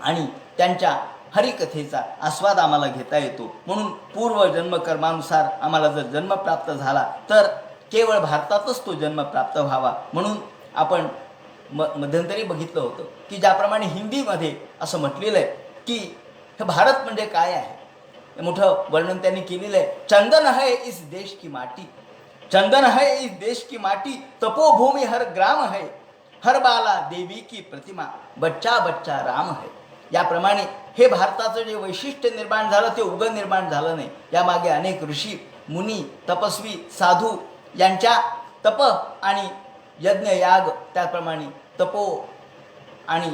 आणि त्यांच्या हरिकथेचा आस्वाद आम्हाला घेता येतो. म्हणून पूर्वजन्म कर्मानुसार आम्हाला जर जन्म प्राप्त झाला तर केवळ भारतातच तो जन्म प्राप्त व्हावा. म्हणून आपण मध्यंतरी बघितलं होतं की ज्याप्रमाणे हिंदीमध्ये असं म्हटलेलं आहे की हे भारत म्हणजे काय आहे, हे मोठं वर्णन त्यांनी केलेलं आहे. चंदन है इस देश की माटी, चंदन है इस देश की माटी, तपोभूमि हर ग्राम है, हर बाला देवी की प्रतिमा, बच्चा बच्चा राम है. याप्रमाणे हे भारताचं जे वैशिष्ट्य निर्माण झालं ते उग निर्माण झालं नाही. यामागे अनेक ऋषी मुनी तपस्वी साधू यांच्या तप आणि यज्ञ याग, त्याप्रमाणे तपो आणि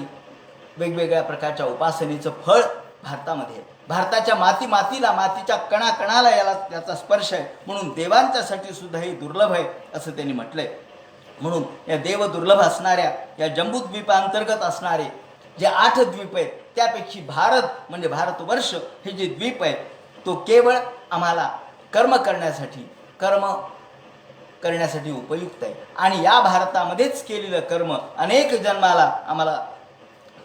वेगवेगळ्या प्रकारच्या उपासनेचं फळ भारतामध्ये आहे. भारताच्या मातीला मातीच्या कणाकणाला याचा स्पर्श आहे. म्हणून देवांच्यासाठी सुद्धा हे दुर्लभ आहे असं त्यांनी म्हटलंय. म्हणून या देव दुर्लभ असणाऱ्या या जम्बूद्वीपांतर्गत असणारे जे 8 द्वीप आहेत त्यापैकी भारत म्हणजे भारतवर्ष हे जे द्वीप आहे तो केवळ आम्हाला कर्म करण्यासाठी उपयुक्त आहे. आणि या भारतामध्येच केलेलं कर्म अनेक जन्माला आम्हाला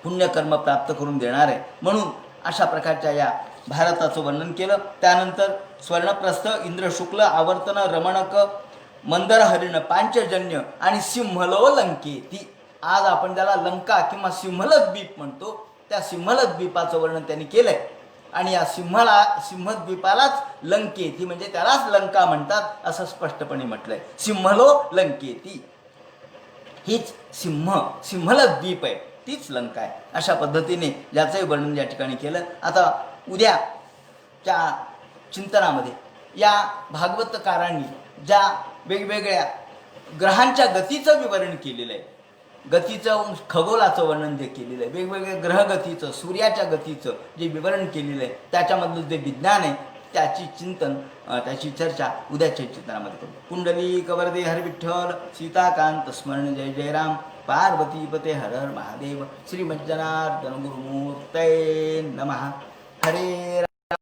पुण्यकर्म प्राप्त करून देणार आहे. म्हणून अशा प्रकारच्या या भारताचं वर्णन केलं. त्यानंतर स्वर्णप्रस्थ, इंद्रशुक्ल, आवर्तन, रमणक, मंदर, हरिण, पांचजन्य आणि सिंहलो लंकेती. आज आपण ज्याला लंका किंवा सिंहल द्वीप म्हणतो त्या सिंहल द्वीपाचं वर्णन त्यांनी केलंय. आणि या सिंहद्वीपालाच लंकेती म्हणजे त्यालाच लंका म्हणतात असं स्पष्टपणे म्हटलंय. सिंहलो लंकेती हीच सिंहल द्वीप आहे, तीच लंका आहे. अशा पद्धतीने याचंही वर्णन या ठिकाणी केलं. आता उद्याच्या चिंतनामध्ये या भागवतकारांनी ज्या वेगवेगळ्या ग्रहांच्या गतीचं विवरण केलेलं आहे, गतीचं खगोलाचं वर्णन जे केलेलं आहे, वेगवेगळ्या ग्रहगतीचं सूर्याच्या गतीचं जे विवरण केलेलं आहे त्याच्यामधलं जे विज्ञान आहे त्याची चर्चा उद्याच्या चिंतनामध्ये करू. कुंडली कवरदे हर विठ्ठल, सीताकांत स्मरण जय जय राम, पार्वतीपते हर हर महादेव, श्रीमज्जनार्दन गुरुमूर्तये नमः. हरे